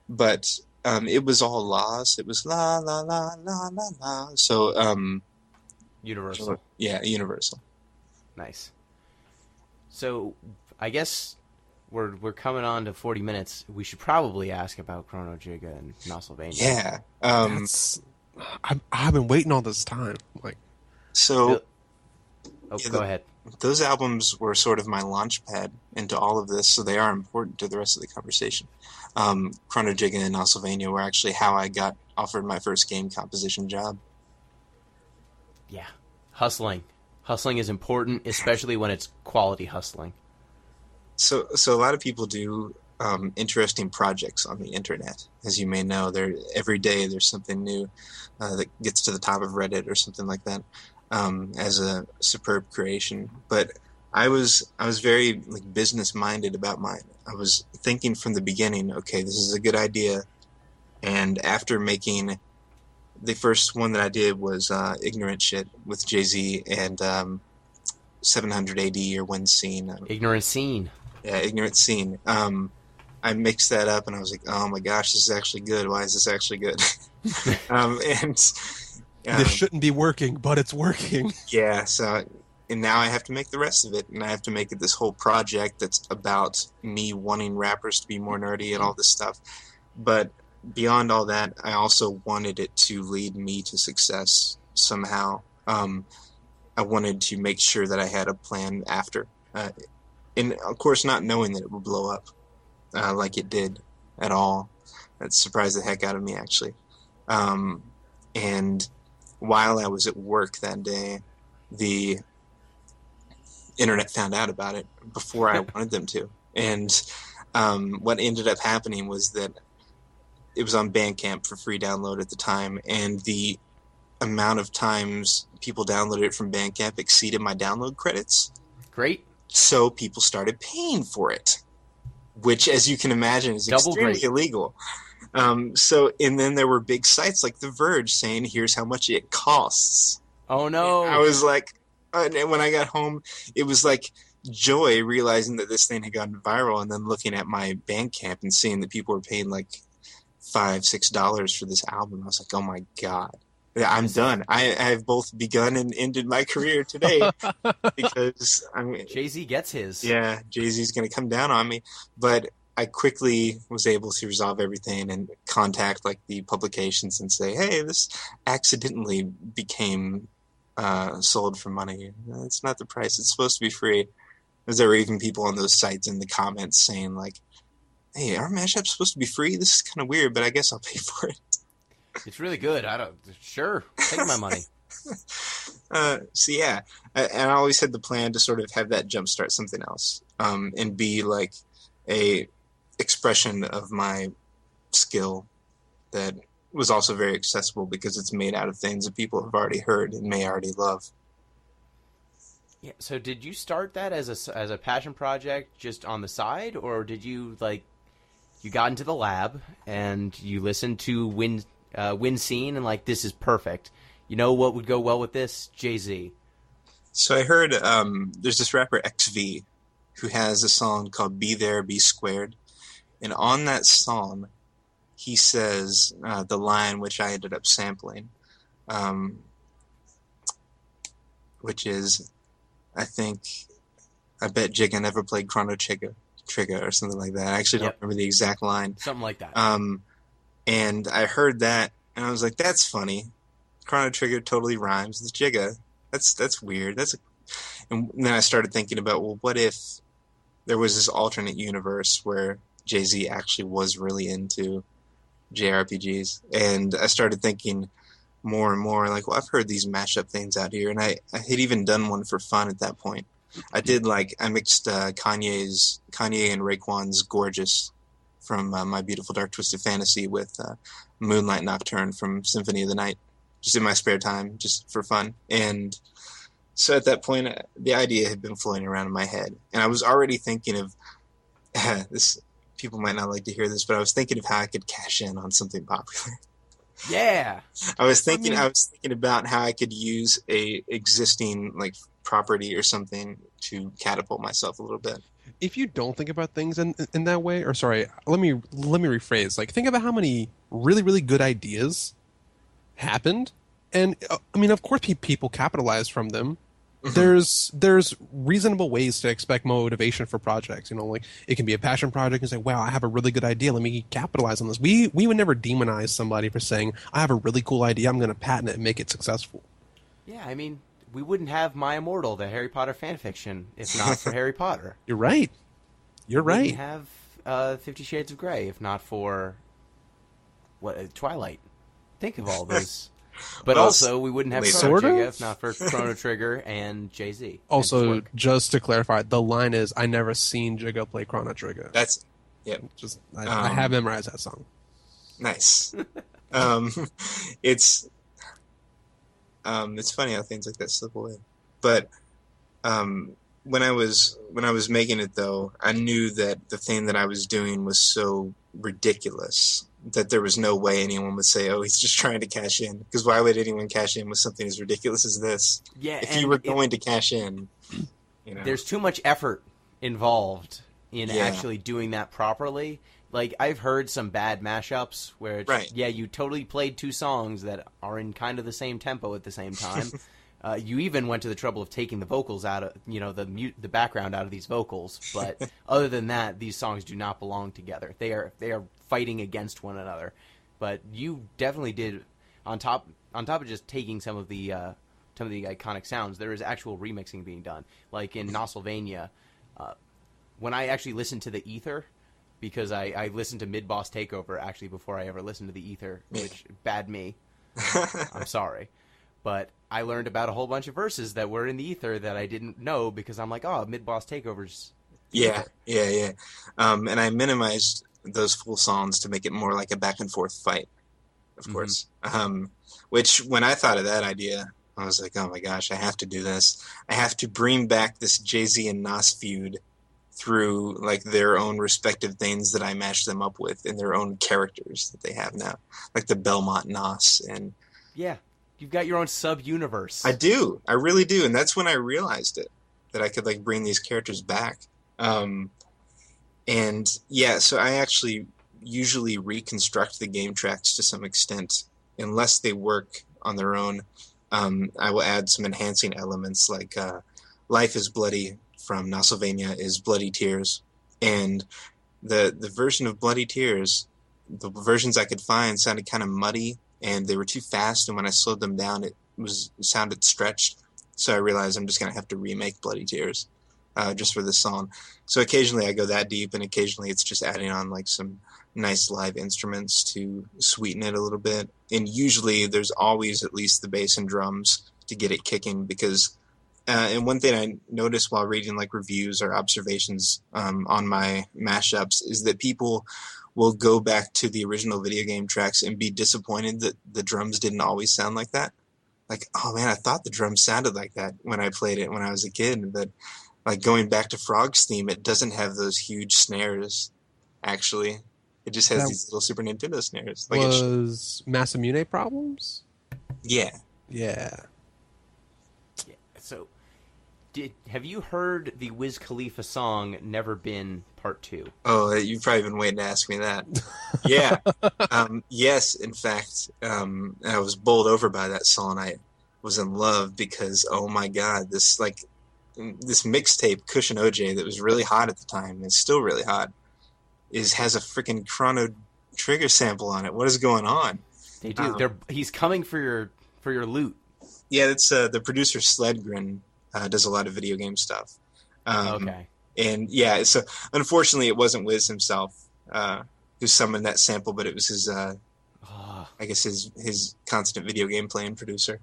but it was all la's. It was la la la la la la. So Universal. Yeah, universal. Nice. So I guess we're coming on to 40 minutes. We should probably ask about Chrono Jigga and Nastlevania. Yeah. I've been waiting all this time. Like, so. Go ahead. Those albums were sort of my launch pad into all of this, so they are important to the rest of the conversation. Chrono Jigga and Nastlevania were actually how I got offered my first game composition job. Yeah. Hustling. Hustling is important, especially when it's quality hustling. So a lot of people do interesting projects on the internet. As you may know, every day there's something new that gets to the top of Reddit or something like that. As a superb creation, but I was very like business minded about mine. I was thinking from the beginning, okay, this is a good idea. And after making the first one that I did was Ignorant Shit with Jay-Z and 700 AD or When Scene. Ignorant Scene. Yeah, Ignorant Scene. I mixed that up and I was like, oh my gosh, this is actually good. Why is this actually good? This shouldn't be working, but it's working. Yeah, and now I have to make the rest of it, and I have to make it this whole project that's about me wanting rappers to be more nerdy and all this stuff. But beyond all that, I also wanted it to lead me to success somehow. I wanted to make sure that I had a plan after. And, of course, not knowing that it would blow up like it did at all. That surprised the heck out of me, actually. And while I was at work that day, the internet found out about it before I wanted them to. And what ended up happening was that it was on Bandcamp for free download at the time, and the amount of times people downloaded it from Bandcamp exceeded my download credits. Great. So people started paying for it, which, as you can imagine, is extremely illegal. And then there were big sites like The Verge saying, here's how much it costs. Oh, no. And I was like, and when I got home, it was like joy realizing that this thing had gone viral, and then looking at my Bandcamp and seeing that people were paying like $5-6 for this album. I was like, oh my God, I'm done. I've both begun and ended my career today because Jay-Z gets his. Yeah, Jay-Z's going to come down on me. But I quickly was able to resolve everything and contact like the publications and say, hey, this accidentally became sold for money. It's not the price. It's supposed to be free. Because there were even people on those sites in the comments saying like, hey, our Mashup's supposed to be free? This is kind of weird, but I guess I'll pay for it. It's really good. Sure, take my money. So yeah, and I always had the plan to sort of have that jumpstart something else, and be like a expression of my skill that was also very accessible because it's made out of things that people have already heard and may already love. Yeah. So did you start that as a passion project just on the side, or did you you got into the lab and you listened to Win Scene and like, this is perfect. You know what would go well with this? Jay-Z. So I heard there's this rapper XV who has a song called Be There, Be Squared. And on that song, he says the line which I ended up sampling, which is, I bet Jigga never played Chrono Jigga or something like that. I actually don't remember the exact line. Something like that. And I heard that, and I was like, that's funny. Chrono Trigger totally rhymes with Jigga. That's weird. And then I started thinking about, well, what if there was this alternate universe where Jay-Z actually was really into JRPGs? And I started thinking more and more, like, well, I've heard these mashup things out here, and I had even done one for fun at that point. I mixed Kanye and Raekwon's Gorgeous from My Beautiful Dark Twisted Fantasy with Moonlight Nocturne from Symphony of the Night, just in my spare time, just for fun. And so at that point, the idea had been floating around in my head. And I was already thinking of this. People might not like to hear this, but I was thinking of how I could cash in on something popular. Yeah. I was thinking about how I could use a existing like property or something to catapult myself a little bit. If you don't think about things in that way, or sorry, let me rephrase. Like, think about how many really, really good ideas happened, and I mean, of course, people capitalize from them. Mm-hmm. There's reasonable ways to expect motivation for projects. You know, like it can be a passion project and say, "Wow, I have a really good idea. Let me capitalize on this." We would never demonize somebody for saying, "I have a really cool idea. I'm going to patent it and make it successful." Yeah, I mean, we wouldn't have My Immortal, the Harry Potter fanfiction, if not for Harry Potter. You're right. We wouldn't have 50 Shades of Grey, if not for Twilight. Think of all those. But also, we wouldn't have Chrono Jigga if not for Chrono Trigger and Jay-Z. Also, just to clarify, the line is, "I never seen Jigga play Chrono Trigger." That's, yeah. I have memorized that song. Nice. It's funny how things like that slip away. But when I was making it, though, I knew that the thing that I was doing was so ridiculous that there was no way anyone would say, "Oh, he's just trying to cash in." Because why would anyone cash in with something as ridiculous as this? Yeah, if you were going to cash in, you know, there's too much effort involved in actually doing that properly. Like, I've heard some bad mashups where it's, you totally played two songs that are in kind of the same tempo at the same time. You even went to the trouble of taking the vocals out of, the background out of these vocals. But other than that, these songs do not belong together. They are fighting against one another. But you definitely did, on top of just taking some of the iconic sounds, there is actual remixing being done. Like in Nastlevania, when I actually listened to the Ether, because I listened to Mid Boss Takeover actually before I ever listened to the Ether, which bad me. I'm sorry. But I learned about a whole bunch of verses that were in the Ether that I didn't know because I'm like, oh, Mid Boss Takeover's. Yeah. And I minimized those full songs to make it more like a back and forth fight, of course. Which, when I thought of that idea, I was like, oh my gosh, I have to do this. I have to bring back this Jay-Z and Nas feud through like their own respective things that I mashed them up with in their own characters that they have now, like the Belmont Nas and. Yeah. You've got your own sub-universe. I do. I really do. And that's when I realized it, that I could like bring these characters back. And yeah, so I actually usually reconstruct the game tracks to some extent, unless they work on their own. I will add some enhancing elements like Life is Bloody from Nastlevania is Bloody Tears. And the version of Bloody Tears, the versions I could find sounded kind of muddy, and they were too fast, and when I slowed them down, it sounded stretched. So I realized I'm just going to have to remake Bloody Tears. just for this song. So occasionally I go that deep, and occasionally it's just adding on like some nice live instruments to sweeten it a little bit. And usually there's always at least the bass and drums to get it kicking, because and one thing I noticed while reading like reviews or observations on my mashups is that people will go back to the original video game tracks and be disappointed that the drums didn't always sound like that. Like, oh man, I thought the drums sounded like that when I played it when I was a kid, but like going back to Frog's theme, it doesn't have those huge snares, actually. It just has these little Super Nintendo snares. Like was Masamune problems? Yeah. Yeah. So, have you heard the Wiz Khalifa song "Never Been" Part 2? Oh, you've probably been waiting to ask me that. Yeah. Yes, in fact, I was bowled over by that song. I was in love because, oh my God, this mixtape, Cushion OJ, that was really hot at the time, and still really hot, has a freaking Chrono Trigger sample on it. What is going on? They do. He's coming for your loot. Yeah, it's the producer Sledgren does a lot of video game stuff. Okay. And yeah, so unfortunately it wasn't Wiz himself who summoned that sample, but it was his, I guess his constant video game playing producer.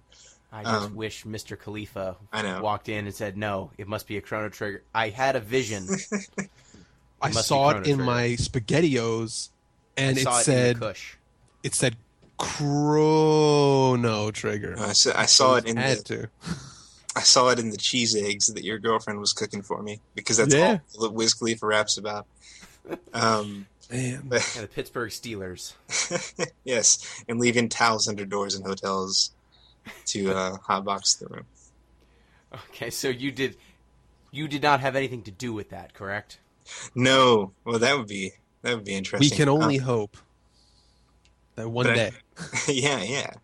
I just wish Mr. Khalifa I know. walked in and said, no, it must be a Chrono Trigger. I had a vision. I saw it in my SpaghettiOs, and it said Chrono Trigger. I saw it in the I saw it in the cheese eggs that your girlfriend was cooking for me, because that's all that Wiz Khalifa raps about. Man. And the Pittsburgh Steelers. Yes, and leaving towels under doors in hotels to hotbox the room. Okay, so you did not have anything to do with that, correct? No. Well, that would be interesting. We can only hope that one day. Yeah.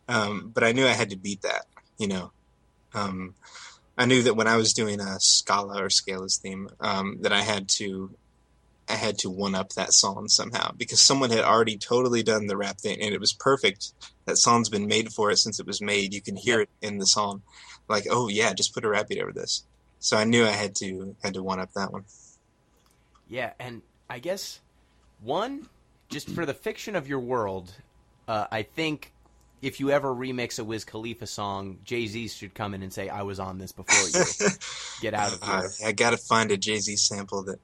But I knew I had to beat that, you know. I knew that when I was doing a Scala's theme, that I had to one up that song somehow, because someone had already totally done the rap thing and it was perfect. That song's been made for it since it was made. You can hear it in the song. Like, oh yeah, just put a rap beat over this. So I knew I had to one up that one. Yeah, and I guess just for the fiction of your world, I think if you ever remix a Wiz Khalifa song, Jay-Z should come in and say, I was on this before you. Get out of here. I gotta find a Jay-Z sample that...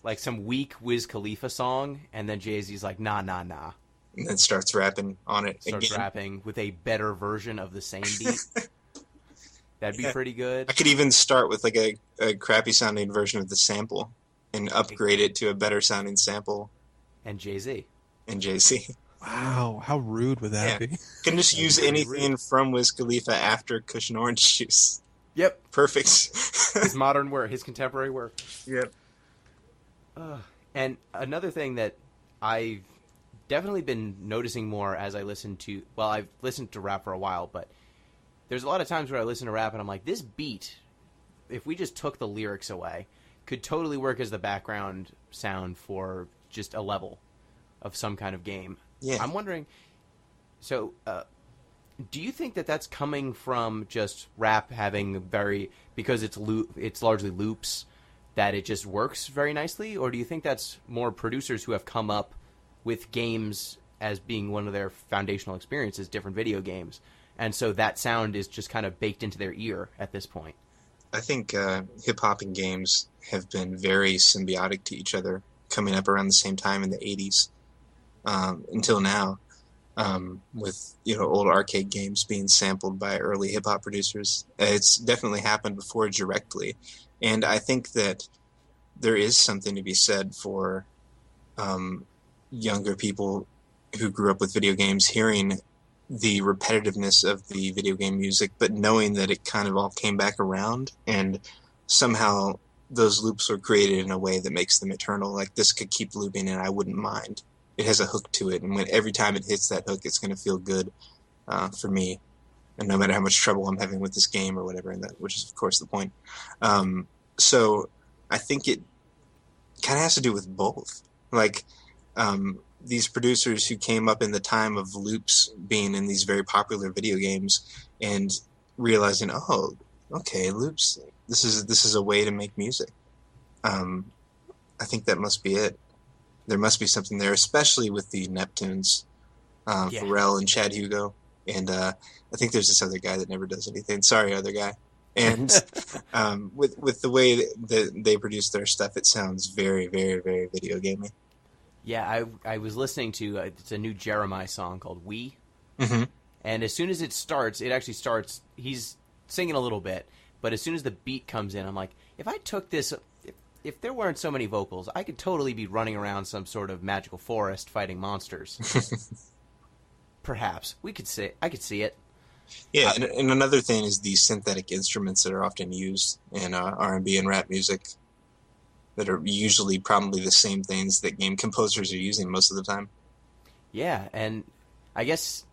Like some weak Wiz Khalifa song, and then Jay-Z's like, nah. And then starts rapping on it again. Starts rapping with a better version of the same beat. That'd be pretty good. I could even start with like a crappy-sounding version of the sample and upgrade it to a better-sounding sample. And Jay-Z. Wow, how rude would that be? Can just use anything from Wiz Khalifa after Cushion Orange Juice. Yep. Perfect. His modern work, his contemporary work. Yep. And another thing that I've definitely been noticing more as I listen to... Well, I've listened to rap for a while, but there's a lot of times where I listen to rap and I'm like, this beat, if we just took the lyrics away, could totally work as the background sound for just a level of some kind of game. Yeah. I'm wondering, so do you think that that's coming from just rap having because it's largely loops, that it just works very nicely? Or do you think that's more producers who have come up with games as being one of their foundational experiences, different video games, and so that sound is just kind of baked into their ear at this point? I think hip-hop and games have been very symbiotic to each other, coming up around the same time in the 80s. Until now, with old arcade games being sampled by early hip hop producers. It's definitely happened before directly, and I think that there is something to be said for younger people who grew up with video games hearing the repetitiveness of the video game music, but knowing that it kind of all came back around, and somehow those loops were created in a way that makes them eternal. Like, this could keep looping and I wouldn't mind. It has a hook to it, and every time it hits that hook, it's going to feel good for me. And no matter how much trouble I'm having with this game or whatever, which is, of course, the point. So I think it kind of has to do with both. Like, these producers who came up in the time of loops being in these very popular video games and realizing, oh, okay, loops this is a way to make music. I think that must be it. There must be something there, especially with the Neptunes, Pharrell and Chad Hugo, and I think there's this other guy that never does anything. Sorry, other guy. And with the way that they produce their stuff, it sounds very, very, very video gamey. Yeah, I was listening to it's a new Jeremiah song called "We," Mm-hmm. and as soon as it starts, it actually starts. He's singing a little bit, but as soon as the beat comes in, I'm like, if I took this, if there weren't so many vocals, I could totally be running around some sort of magical forest fighting monsters. Perhaps I could see it. Yeah, and another thing is the synthetic instruments that are often used in R&B and rap music that are usually probably the same things that game composers are using most of the time. Yeah, and I guess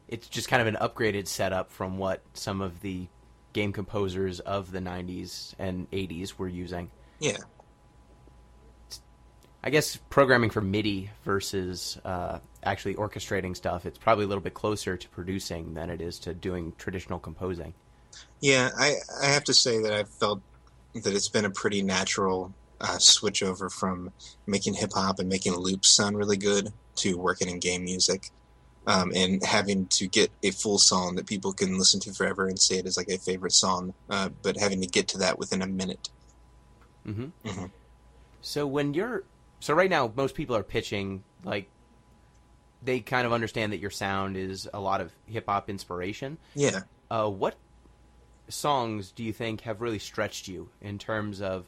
it's just kind of an upgraded setup from what some of the game composers of the 90s and 80s were using. Yeah. I guess programming for MIDI versus actually orchestrating stuff, it's probably a little bit closer to producing than it is to doing traditional composing. Yeah, I have to say that I've felt that it's been a pretty natural switch over from making hip-hop and making loops sound really good to working in game music, and having to get a full song that people can listen to forever and say it is like a favorite song, but having to get to that within a minute. Mm-hmm. Mm-hmm. So right now, most people are pitching, like, they kind of understand that your sound is a lot of hip-hop inspiration. Yeah. What songs do you think have really stretched you in terms of,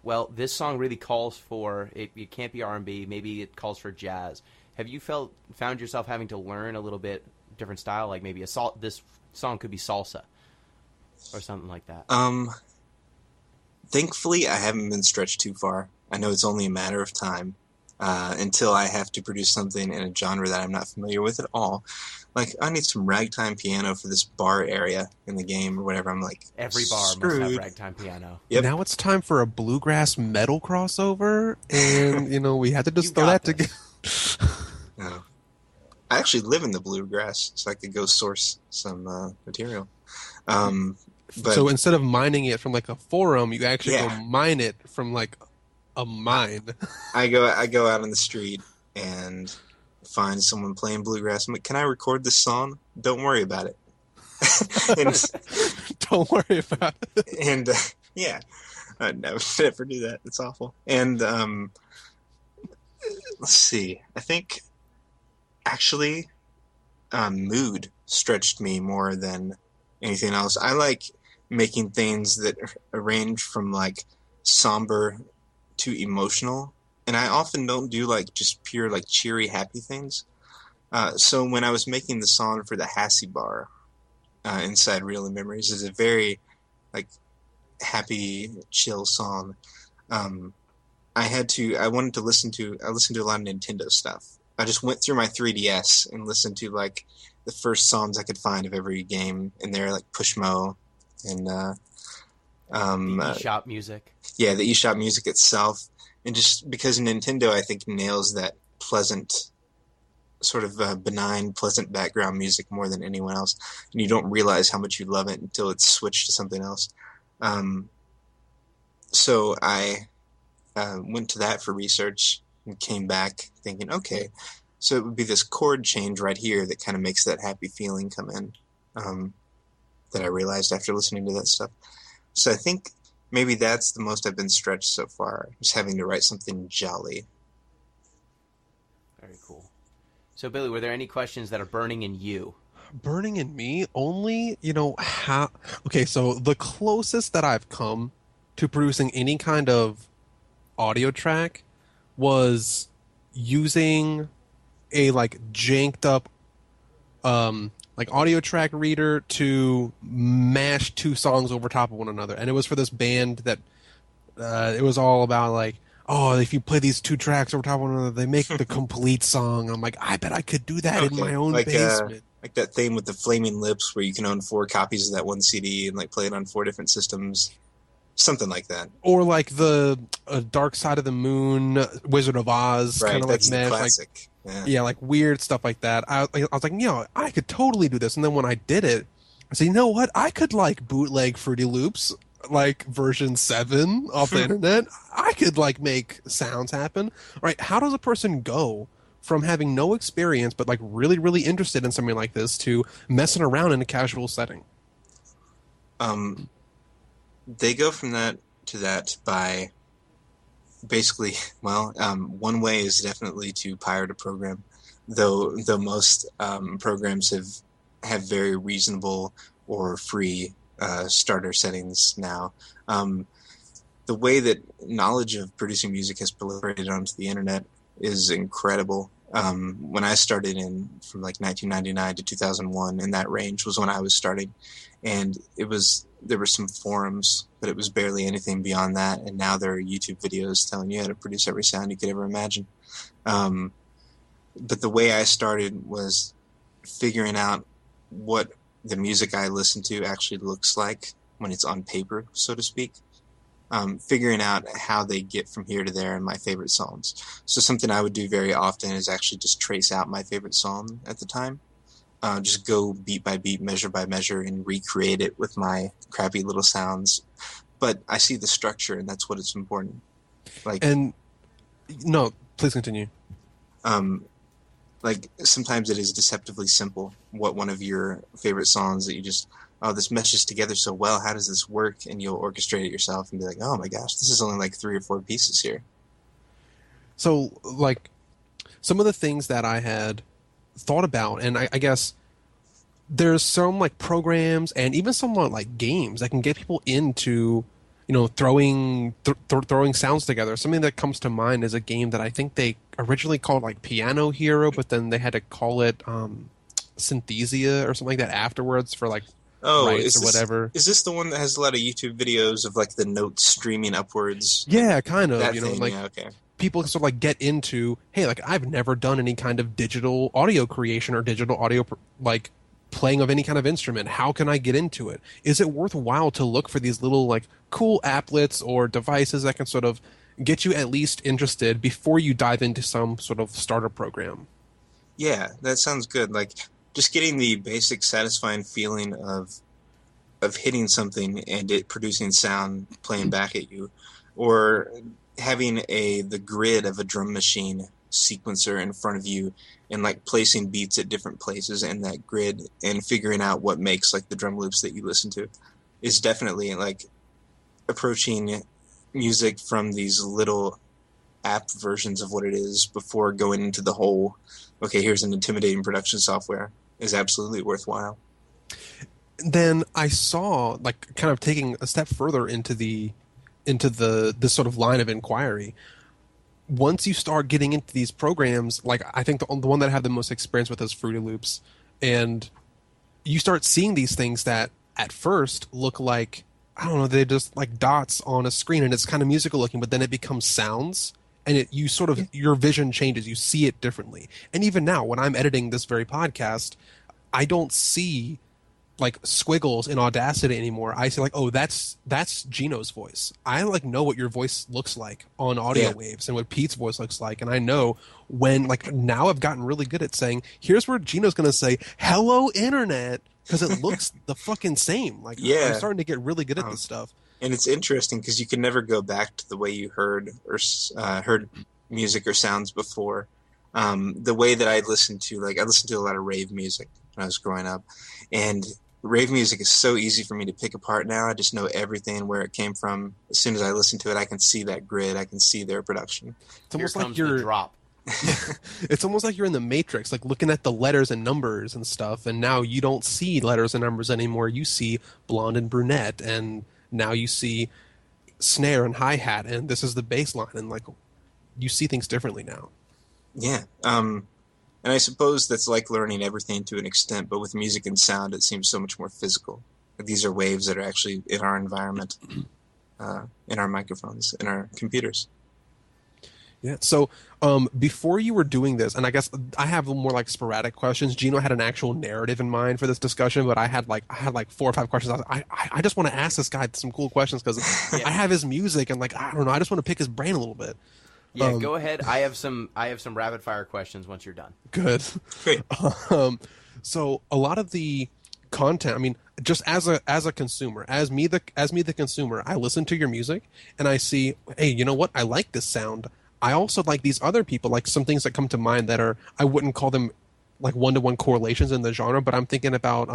well, this song really calls for, it can't be R&B, maybe it calls for jazz. Have you found yourself having to learn a little bit different style, like maybe this song could be salsa or something like that? Thankfully, I haven't been stretched too far. I know it's only a matter of time until I have to produce something in a genre that I'm not familiar with at all. Like, I need some ragtime piano for this bar area in the game or whatever. I'm like, every bar screwed. must have ragtime piano. Yep. Now it's time for a bluegrass metal crossover, and we had to just throw that together. No. I actually live in the bluegrass, so I could go source some material. But, so instead of mining it from like a forum, you actually go mine it from like a mine. I go out on the street and find someone playing bluegrass. I'm like, can I record this song? Don't worry about it. Don't worry about it. And yeah, I'd never do that. It's awful. And let's see. I think actually mood stretched me more than anything else. I like making things that range from like somber to emotional, and I often don't do like just pure like cheery happy things. So when I was making the song for the Hassie Bar inside Real and Memories, is a very like happy chill song. I listened to a lot of Nintendo stuff. I just went through my 3DS and listened to like the first songs I could find of every game in there, like Pushmo and the eShop music. Yeah, the eShop music itself. And just because Nintendo, I think, nails that pleasant, sort of benign, pleasant background music more than anyone else. And you don't realize how much you love it until it's switched to something else. So I went to that for research and came back thinking, okay, so it would be this chord change right here that kind of makes that happy feeling come in, that I realized after listening to that stuff. So I think maybe that's the most I've been stretched so far, just having to write something jolly. Very cool. So, Billy, were there any questions that are burning in you? Burning in me? Only, how... Okay, so the closest that I've come to producing any kind of audio track was using a, like, janked up like audio track reader to mash two songs over top of one another. And it was for this band that it was all about like, oh, if you play these two tracks over top of one another, they make the complete song. I'm like, I bet I could do that in my own basement. Like that thing with the Flaming Lips where you can own 4 copies of that one CD and like play it on 4 different systems. Something like that. Or like the Dark Side of the Moon, Wizard of Oz, right, kind of like mesh. Classic. Like, yeah, like weird stuff like that. I was like, I could totally do this. And then when I did it, I said, you know what? I could like bootleg Fruity Loops like version 7 off the internet, I could like make sounds happen. All right, how does a person go from having no experience but like really, really interested in something like this to messing around in a casual setting? They go from that to that by basically, well, one way is definitely to pirate a program, though most programs have very reasonable or free starter settings now. The way that knowledge of producing music has proliferated onto the internet is incredible. When I started from like 1999 to 2001, in that range was when I was starting, and there were some forums, but it was barely anything beyond that. And now there are YouTube videos telling you how to produce every sound you could ever imagine. But the way I started was figuring out what the music I listen to actually looks like when it's on paper, so to speak. Figuring out how they get from here to there in my favorite songs. So something I would do very often is actually just trace out my favorite song at the time. Just go beat by beat, measure by measure, and recreate it with my crappy little sounds. But I see the structure, and that's what is important. No, please continue. Like sometimes it is deceptively simple. What one of your favorite songs that you just, oh, this meshes together so well. How does this work? And you'll orchestrate it yourself and be like, oh my gosh, this is only like 3 or 4 pieces here. So, like, some of the things that I had thought about, and I guess there's some like programs and even some like games that can get people into, throwing sounds together. Something that comes to mind is a game that I think they originally called like Piano Hero, but then they had to call it Synthesia or something like that afterwards for like rights or whatever. Is this the one that has a lot of YouTube videos of like the notes streaming upwards? Yeah, kind of. That Thing, like yeah, okay. People can sort of like get into, hey, like I've never done any kind of digital audio creation or digital audio like playing of any kind of instrument. How can I get into it? Is it worthwhile to look for these little like cool applets or devices that can sort of get you at least interested before you dive into some sort of starter program? Yeah, that sounds good. Like just getting the basic satisfying feeling of hitting something and it producing sound playing back at you, or having the grid of a drum machine sequencer in front of you and like placing beats at different places in that grid and figuring out what makes like the drum loops that you listen to is definitely like approaching music from these little app versions of what it is before going into the whole, okay, here's an intimidating production software, is absolutely worthwhile. Then I saw, like, kind of taking a step further into this sort of line of inquiry. Once you start getting into these programs, like I think the one that I have the most experience with is Fruity Loops, and you start seeing these things that at first look like, I don't know, they're just like dots on a screen and it's kind of musical looking, but then it becomes sounds and your vision changes, you see it differently. And even now, when I'm editing this very podcast, I don't see like squiggles in Audacity anymore. I say like, oh, that's Gino's voice. I like know what your voice looks like on audio waves and what Pete's voice looks like, and I know when, like, now I've gotten really good at saying, here's where Gino's gonna say hello internet, because it looks the fucking same. Like, I'm starting to get really good at this stuff. And it's interesting because you can never go back to the way you heard music or sounds before. The way that I listened to a lot of rave music when I was growing up, and rave music is so easy for me to pick apart now. I just know everything, where it came from. As soon as I listen to it, I can see that grid. I can see their production. It's almost like you're drop. It's almost like you're in the Matrix, like looking at the letters and numbers and stuff, and now you don't see letters and numbers anymore. You see blonde and brunette, and now you see snare and hi-hat, and this is the bass line, and like you see things differently now. Yeah. And I suppose that's like learning everything to an extent, but with music and sound, it seems so much more physical. These are waves that are actually in our environment, in our microphones, in our computers. Yeah. So before you were doing this, and I guess I have more like sporadic questions. Gino had an actual narrative in mind for this discussion, but I had like 4 or 5 questions. I just want to ask this guy some cool questions because I have his music and like I don't know. I just want to pick his brain a little bit. Yeah, go ahead. I have some rapid fire questions once you're done. Good. Great. So a lot of the content, I mean, just as a consumer, as me the consumer, I listen to your music and I see, hey, you know what? I like this sound. I also like these other people, like some things that come to mind that are, I wouldn't call them like one-to-one correlations in the genre, but I'm thinking about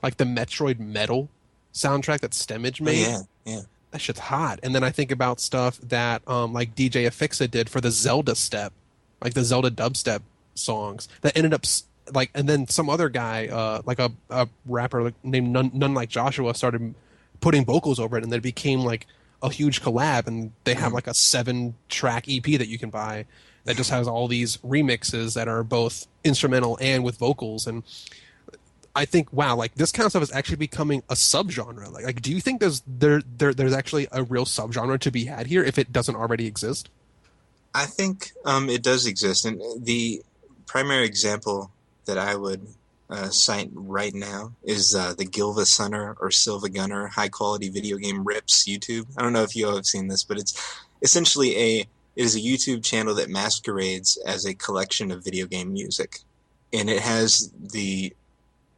like the Metroid Metal soundtrack that Stemage Oh, made. yeah. That shit's hot. And then I think about stuff that like DJ Affixa did for the Zelda step, like the Zelda dubstep songs that ended up like, and then some other guy, like a rapper named None Like Joshua, started putting vocals over it, and then it became like a huge collab. And they have like a 7-track EP that you can buy that just has all these remixes that are both instrumental and with vocals. And I think, wow, like this kind of stuff is actually becoming a subgenre. Like, do you think there's actually a real subgenre to be had here if it doesn't already exist? I think it does exist, and the primary example that I would cite right now is the Gilva Sunner or Silva Gunner high quality video game rips YouTube. I don't know if you all have seen this, but it's essentially it is a YouTube channel that masquerades as a collection of video game music, and it has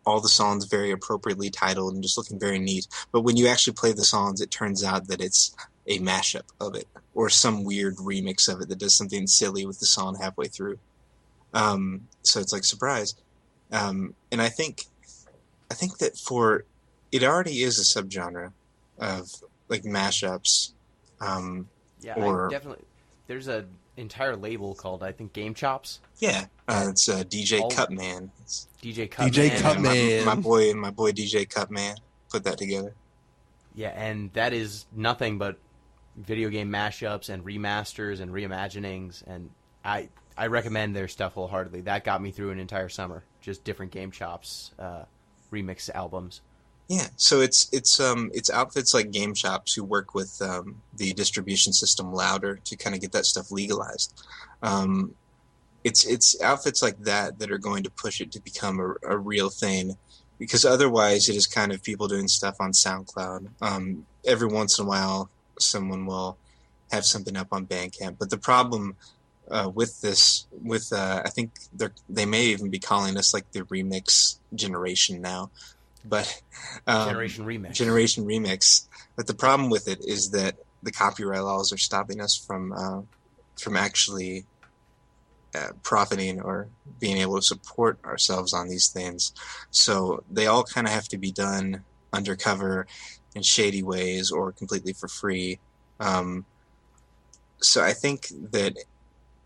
all the songs very appropriately titled and just looking very neat. But when you actually play the songs, it turns out that it's a mashup of it or some weird remix of it that does something silly with the song halfway through. So it's like, surprise. And I think that it already is a subgenre of like mashups. Definitely. There's an entire label called, I think, Game Chops. Yeah, it's DJ Cutman. DJ Cutman. DJ Cutman. My boy DJ Cutman put that together. Yeah, and that is nothing but video game mashups and remasters and reimaginings, and I recommend their stuff wholeheartedly. That got me through an entire summer, just different Game Chops remix albums. Yeah, so it's outfits like Game Shops who work with the distribution system Louder to kind of get that stuff legalized. It's outfits like that are going to push it to become a real thing, because otherwise it is kind of people doing stuff on SoundCloud. Every once in a while, someone will have something up on Bandcamp, but the problem with this, I think they may even be calling us like the remix generation now. But Generation Remix. But the problem with it is that the copyright laws are stopping us from actually profiting or being able to support ourselves on these things. So they all kind of have to be done undercover in shady ways or completely for free. So I think that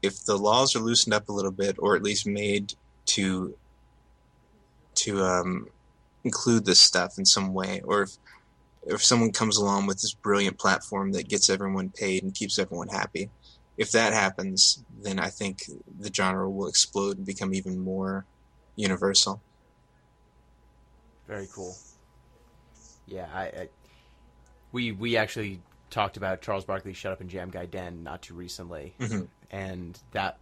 if the laws are loosened up a little bit, or at least made to include this stuff in some way, or if someone comes along with this brilliant platform that gets everyone paid and keeps everyone happy, if that happens, then I think the genre will explode and become even more universal. Very cool. Yeah, we actually talked about Charles Barkley's Shut Up and Jam Guy Den not too recently, and that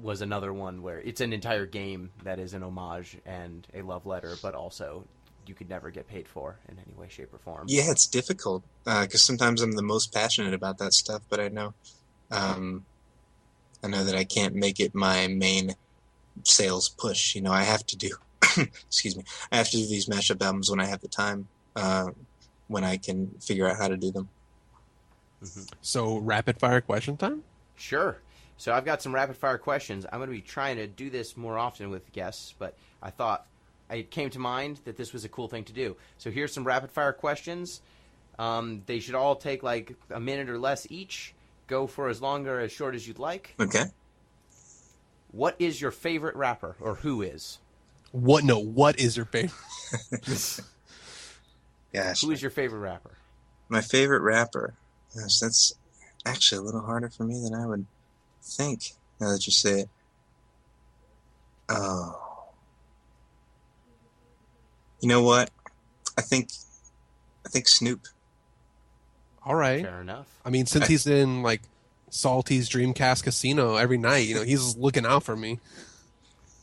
was another one where it's an entire game that is an homage and a love letter, but also you could never get paid for in any way, shape, or form. Yeah, it's difficult because sometimes I'm the most passionate about that stuff, but I know that I can't make it my main sales push. I have to do excuse me, I have to do these mashup albums when I have the time, when I can figure out how to do them. So rapid fire question time? Sure. So I've got some rapid fire questions. I'm going to be trying to do this more often with guests, but I thought it came to mind that this was a cool thing to do. So here's some rapid fire questions. They should all take like a minute or less each. Go for as long or as short as you'd like. Okay. What is your favorite rapper, or who is? What is your favorite? Gosh. Who is your favorite rapper? My favorite rapper? Gosh, that's actually a little harder for me than I would think, now that you say it. Oh. You know what? I think Snoop. All right. Fair enough. I mean, since he's in like Salty's Dreamcast Casino every night, he's looking out for me.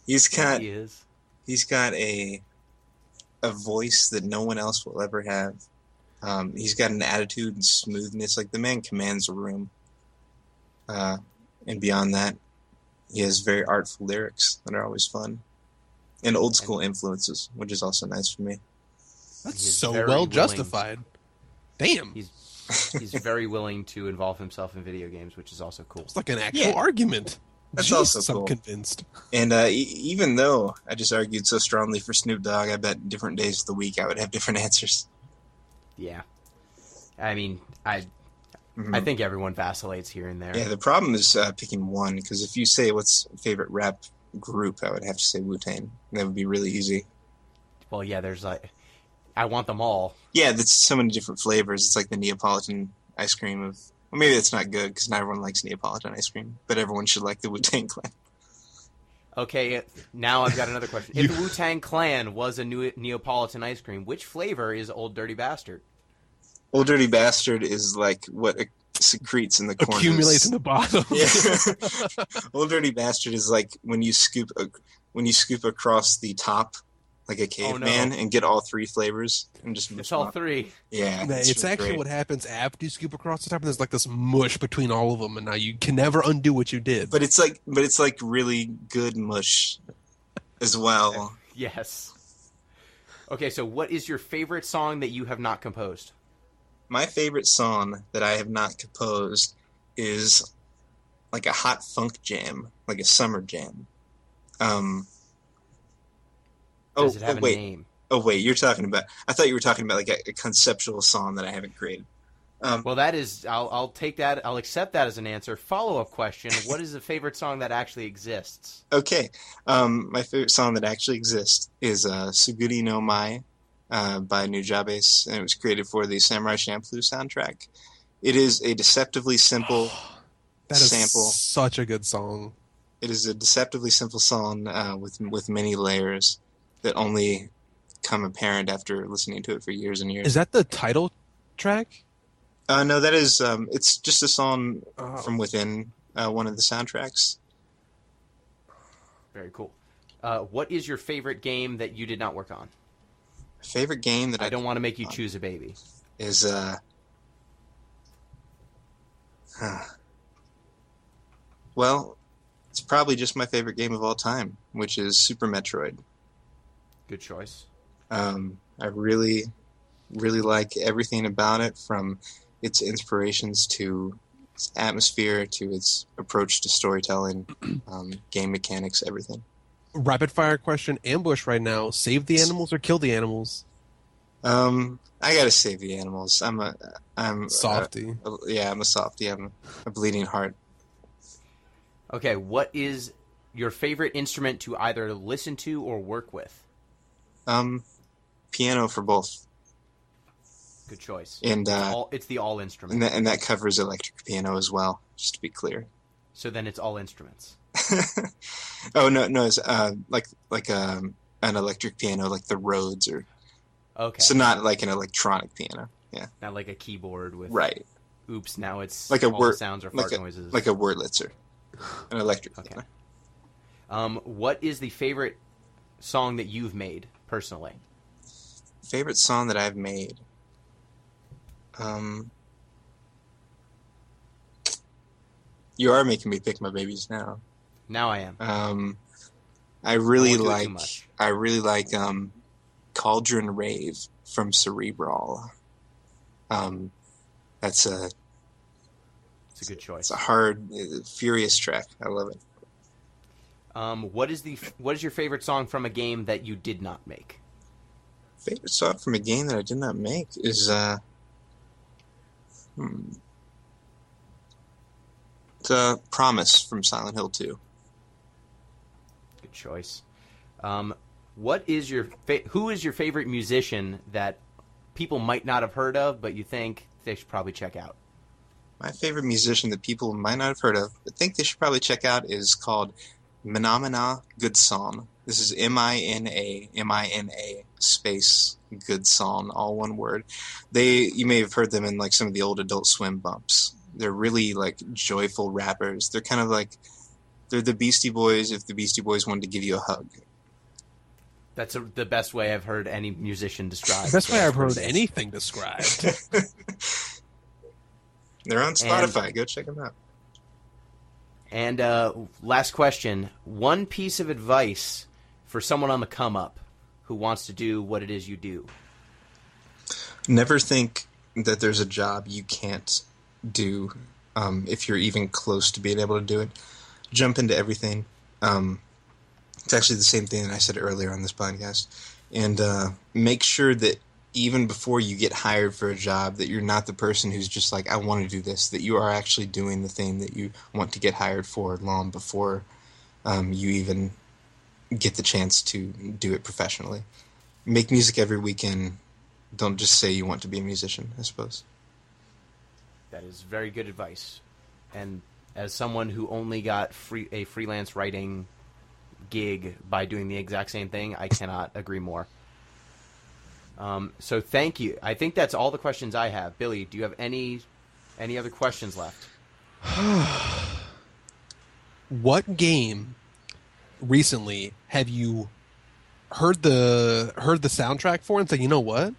He is. He's got a voice that no one else will ever have. He's got an attitude and smoothness. Like, the man commands a room. And beyond that, he has very artful lyrics that are always fun. And old school influences, which is also nice for me. That's He's so very well willing- justified. Damn. He's very willing to involve himself in video games, which is also cool. It's like an actual Yeah. argument. That's Jesus, also cool. I'm convinced. And even though I just argued so strongly for Snoop Dogg, I bet different days of the week I would have different answers. Yeah. I mean, I Mhm. think everyone vacillates here and there. Yeah, the problem is picking one, because if you say what's favorite rap group, I would have to say Wu-Tang. That would be really easy. Well, yeah, there's like, I want them all. Yeah, that's so many different flavors. It's like the Neapolitan ice cream of... Well, maybe that's not good, because not everyone likes Neapolitan ice cream, but everyone should like the Wu-Tang Clan. Okay, now I've got another question. If the Wu-Tang Clan was a new Neapolitan ice cream, which flavor is Old Dirty Bastard? Old Dirty Bastard is like what secretes in the corners. Accumulates in the bottom. Yeah. Old Dirty Bastard is like when you scoop across the top like a caveman and get all three flavors and just It's all three. Yeah, It's really actually great. what happens after you scoop across the top, and there's like this mush between all of them, and now you can never undo what you did. But it's like really good mush as well. Yes. Okay, so what is your favorite song that you have not composed? My favorite song that I have not composed is like a hot funk jam, like a summer jam. Does it have a wait. name? Oh wait, you're talking about. I thought you were talking about like a conceptual song that I haven't created. Well, that is. I'll take that. I'll accept that as an answer. Follow-up question: what is the favorite song that actually exists? Okay, my favorite song that actually exists is "Suguri no Mai" by Nujabes, and it was created for the Samurai Champloo soundtrack. It is a deceptively simple That is sample. such a good song. It is a deceptively simple song with many layers that only come apparent after listening to it for years and years. Is that the title track? No, that is. It's just a song Oh. from within one of the soundtracks. Very cool. What is your favorite game that you did not work on? Favorite game that I don't want to make you choose a baby. is well, it's probably just my favorite game of all time, which is Super Metroid. Good choice. I really, really like everything about it, from its inspirations to its atmosphere to its approach to storytelling, game mechanics, everything. Rapid fire question: ambush right now. Save the animals or kill the animals? I gotta save the animals. I'm Softy. I'm a softy. I'm a bleeding heart. Okay, what is your favorite instrument to either listen to or work with? Piano for both, Good choice. and It's the all instrument. and that covers electric piano as well. Just to be clear. So then it's all instruments. Oh no, it's like an electric piano, like the Rhodes, or Okay. so not like an electronic piano. Yeah, Not like a keyboard with right. oops, now it's Like a all word- the sounds are like fart noises. Like a Wurlitzer, an electric Okay. piano. What is the favorite song that you've made personally? Favorite song that I've made. You are making me pick my babies now. Now I am. I really won't do it too like. much. I really like Cauldron Rave from Cerebral. That's a It's a good choice. it's a hard, furious track. I love it. What is your favorite song from a game that you did not make? Favorite song from a game that I did not make is it's Promise from Silent Hill 2. Good choice. What is your who is your favorite musician that people might not have heard of, but you think they should probably check out? My favorite musician that people might not have heard of, but think they should probably check out, is called Minamina Goodsong. This is Mina space Goodsong, all one word. You may have heard them in like some of the old Adult Swim bumps. They're really like joyful rappers. They're kind of like they're the Beastie Boys if the Beastie Boys wanted to give you a hug. That's the best way I've heard any musician described. That's why I've heard what it is. anything described. They're on Spotify. Go check them out. And last question. One piece of advice for someone on the come up who wants to do what it is you do. Never think that there's a job you can't do if you're even close to being able to do it. Jump into everything. It's actually the same thing that I said earlier on this podcast. And make sure that even before you get hired for a job, that you're not the person who's just like, I want to do this, that you are actually doing the thing that you want to get hired for long before you even get the chance to do it professionally. Make music every weekend. Don't just say you want to be a musician, I suppose. That is very good advice. And as someone who only got a freelance writing gig by doing the exact same thing, I cannot agree more. So thank you. I think that's all the questions I have. Billy, do you have any other questions left? What game recently have you heard the soundtrack for and said, you know what?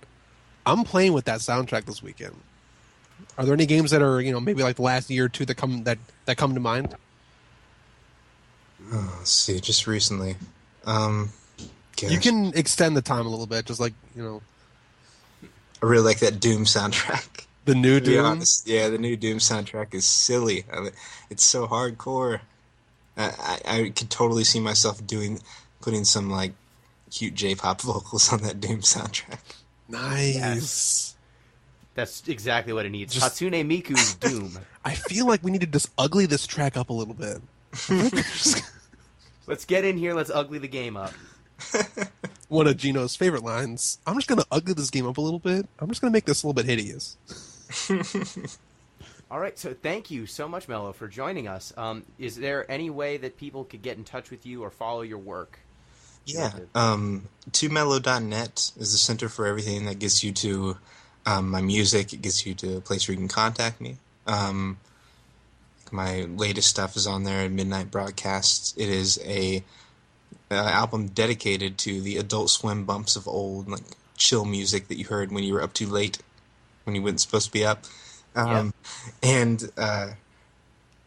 I'm playing with that soundtrack this weekend. Are there any games that are, maybe like the last year or two that come to mind? Oh, let's see, just recently. You can extend the time a little bit, just like, I really like that Doom soundtrack. The new To be Doom? honest, yeah, the new Doom soundtrack is silly. It's so hardcore. I could totally see myself putting some like cute J-pop vocals on that Doom soundtrack. Nice. Yes. That's exactly what it needs. Hatsune Miku's Doom. I feel like we need to just ugly this track up a little bit. Let's get in here. Let's ugly the game up. One of Gino's favorite lines. I'm just going to ugly this game up a little bit. I'm just going to make this a little bit hideous. All right. So thank you so much, Mello, for joining us. Is there any way that people could get in touch with you or follow your work? Yeah. 2mello.net is the center for everything that gets you to my music. It gets you to a place where you can contact me. My latest stuff is on there, Midnight Broadcasts. It is a album dedicated to the Adult Swim bumps of old, like chill music that you heard when you were up too late, when you weren't supposed to be up. And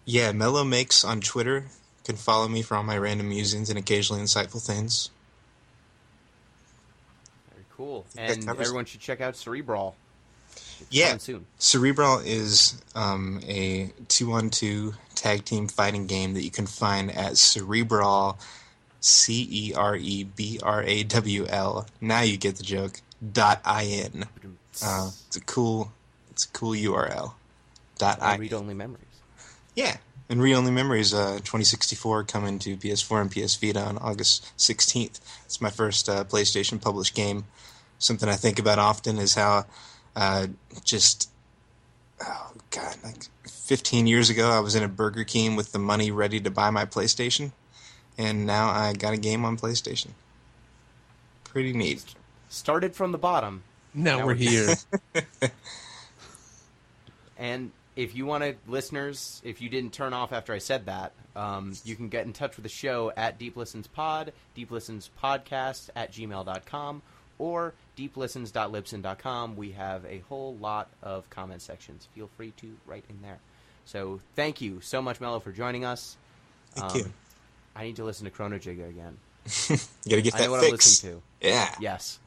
Mello Makes on Twitter. You can follow me for all my random musings and occasionally insightful things. Very cool. And everyone should check out Cerebral. Yeah, soon. Cerebral is a 2-on-2 tag team fighting game that you can find at Cerebral, CEREBRAWL. Now you get the joke. .in. It's a cool URL. And read-only memories. Yeah, and read-only memories. 2064 coming to PS4 and PS Vita on August 16th. It's my first PlayStation published game. Something I think about often is how. Like 15 years ago, I was in a Burger King with the money ready to buy my PlayStation, and now I got a game on PlayStation. Pretty neat. Started from the bottom. Now we're here. And if you want to, listeners, if you didn't turn off after I said that, you can get in touch with the show at deeplistenspod, deeplistenspodcast@gmail.com, or deeplistens.libsyn.com. We have a whole lot of comment sections. Feel free to write in there. So thank you so much, Mello, for joining us. Thank you. I need to listen to Chrono Jigga again. You gotta get that I know what fix. I'm listening to. Yeah. Yes.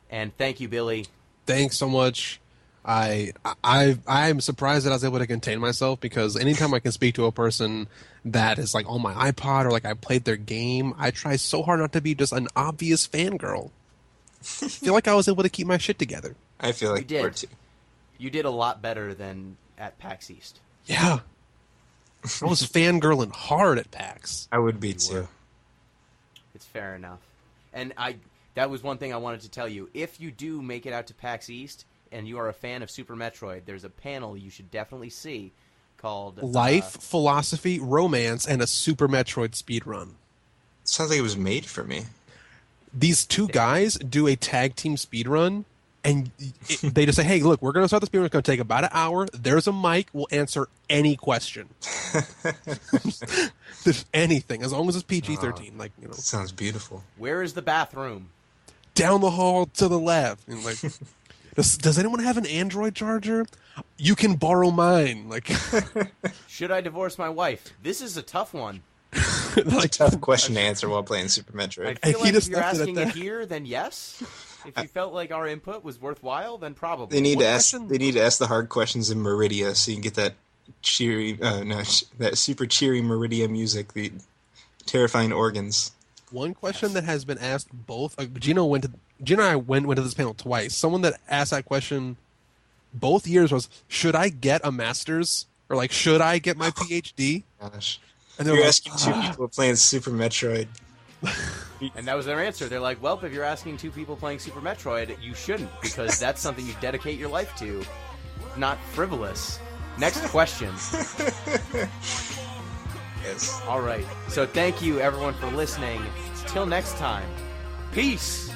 And thank you, Billy. Thanks so much. I'm surprised that I was able to contain myself, because anytime I can speak to a person that is like on my iPod or like I played their game, I try so hard not to be just an obvious fangirl. I feel like I was able to keep my shit together. I feel like you did. too. You did a lot better than at PAX East. Yeah. I was fangirling hard at PAX. I would be too. It's fair enough. And that was one thing I wanted to tell you. If you do make it out to PAX East and you are a fan of Super Metroid, there's a panel you should definitely see called Life, Philosophy, Romance, and a Super Metroid speedrun. Sounds like it was made for me. These two guys do a tag team speedrun, and they just say, hey, look, we're going to start the speedrun. It's going to take about an hour. There's a mic. We'll answer any question. There's anything, as long as it's PG-13. Sounds beautiful. Where is the bathroom? Down the hall to the left. And does anyone have an Android charger? You can borrow mine. Should I divorce my wife? This is a tough one. It's a tough question to answer while playing Super Metroid. I feel like if you're asking it here, then yes. If you felt like our input was worthwhile, then probably. They need What to ask. question- They need to ask the hard questions in Meridia, so you can get that cheery, that super cheery Meridia music, the terrifying organs. One question that has been asked both. Gino and I went to this panel twice. Someone that asked that question both years was, "Should I get a master's?" Or like, "Should I get my PhD?" Gosh, And they're you're like, asking two people playing Super Metroid. And that was their answer. They're like, well, if you're asking two people playing Super Metroid, you shouldn't, because that's something you dedicate your life to. Not frivolous. Next question. Yes. All right. So thank you, everyone, for listening. Till next time. Peace.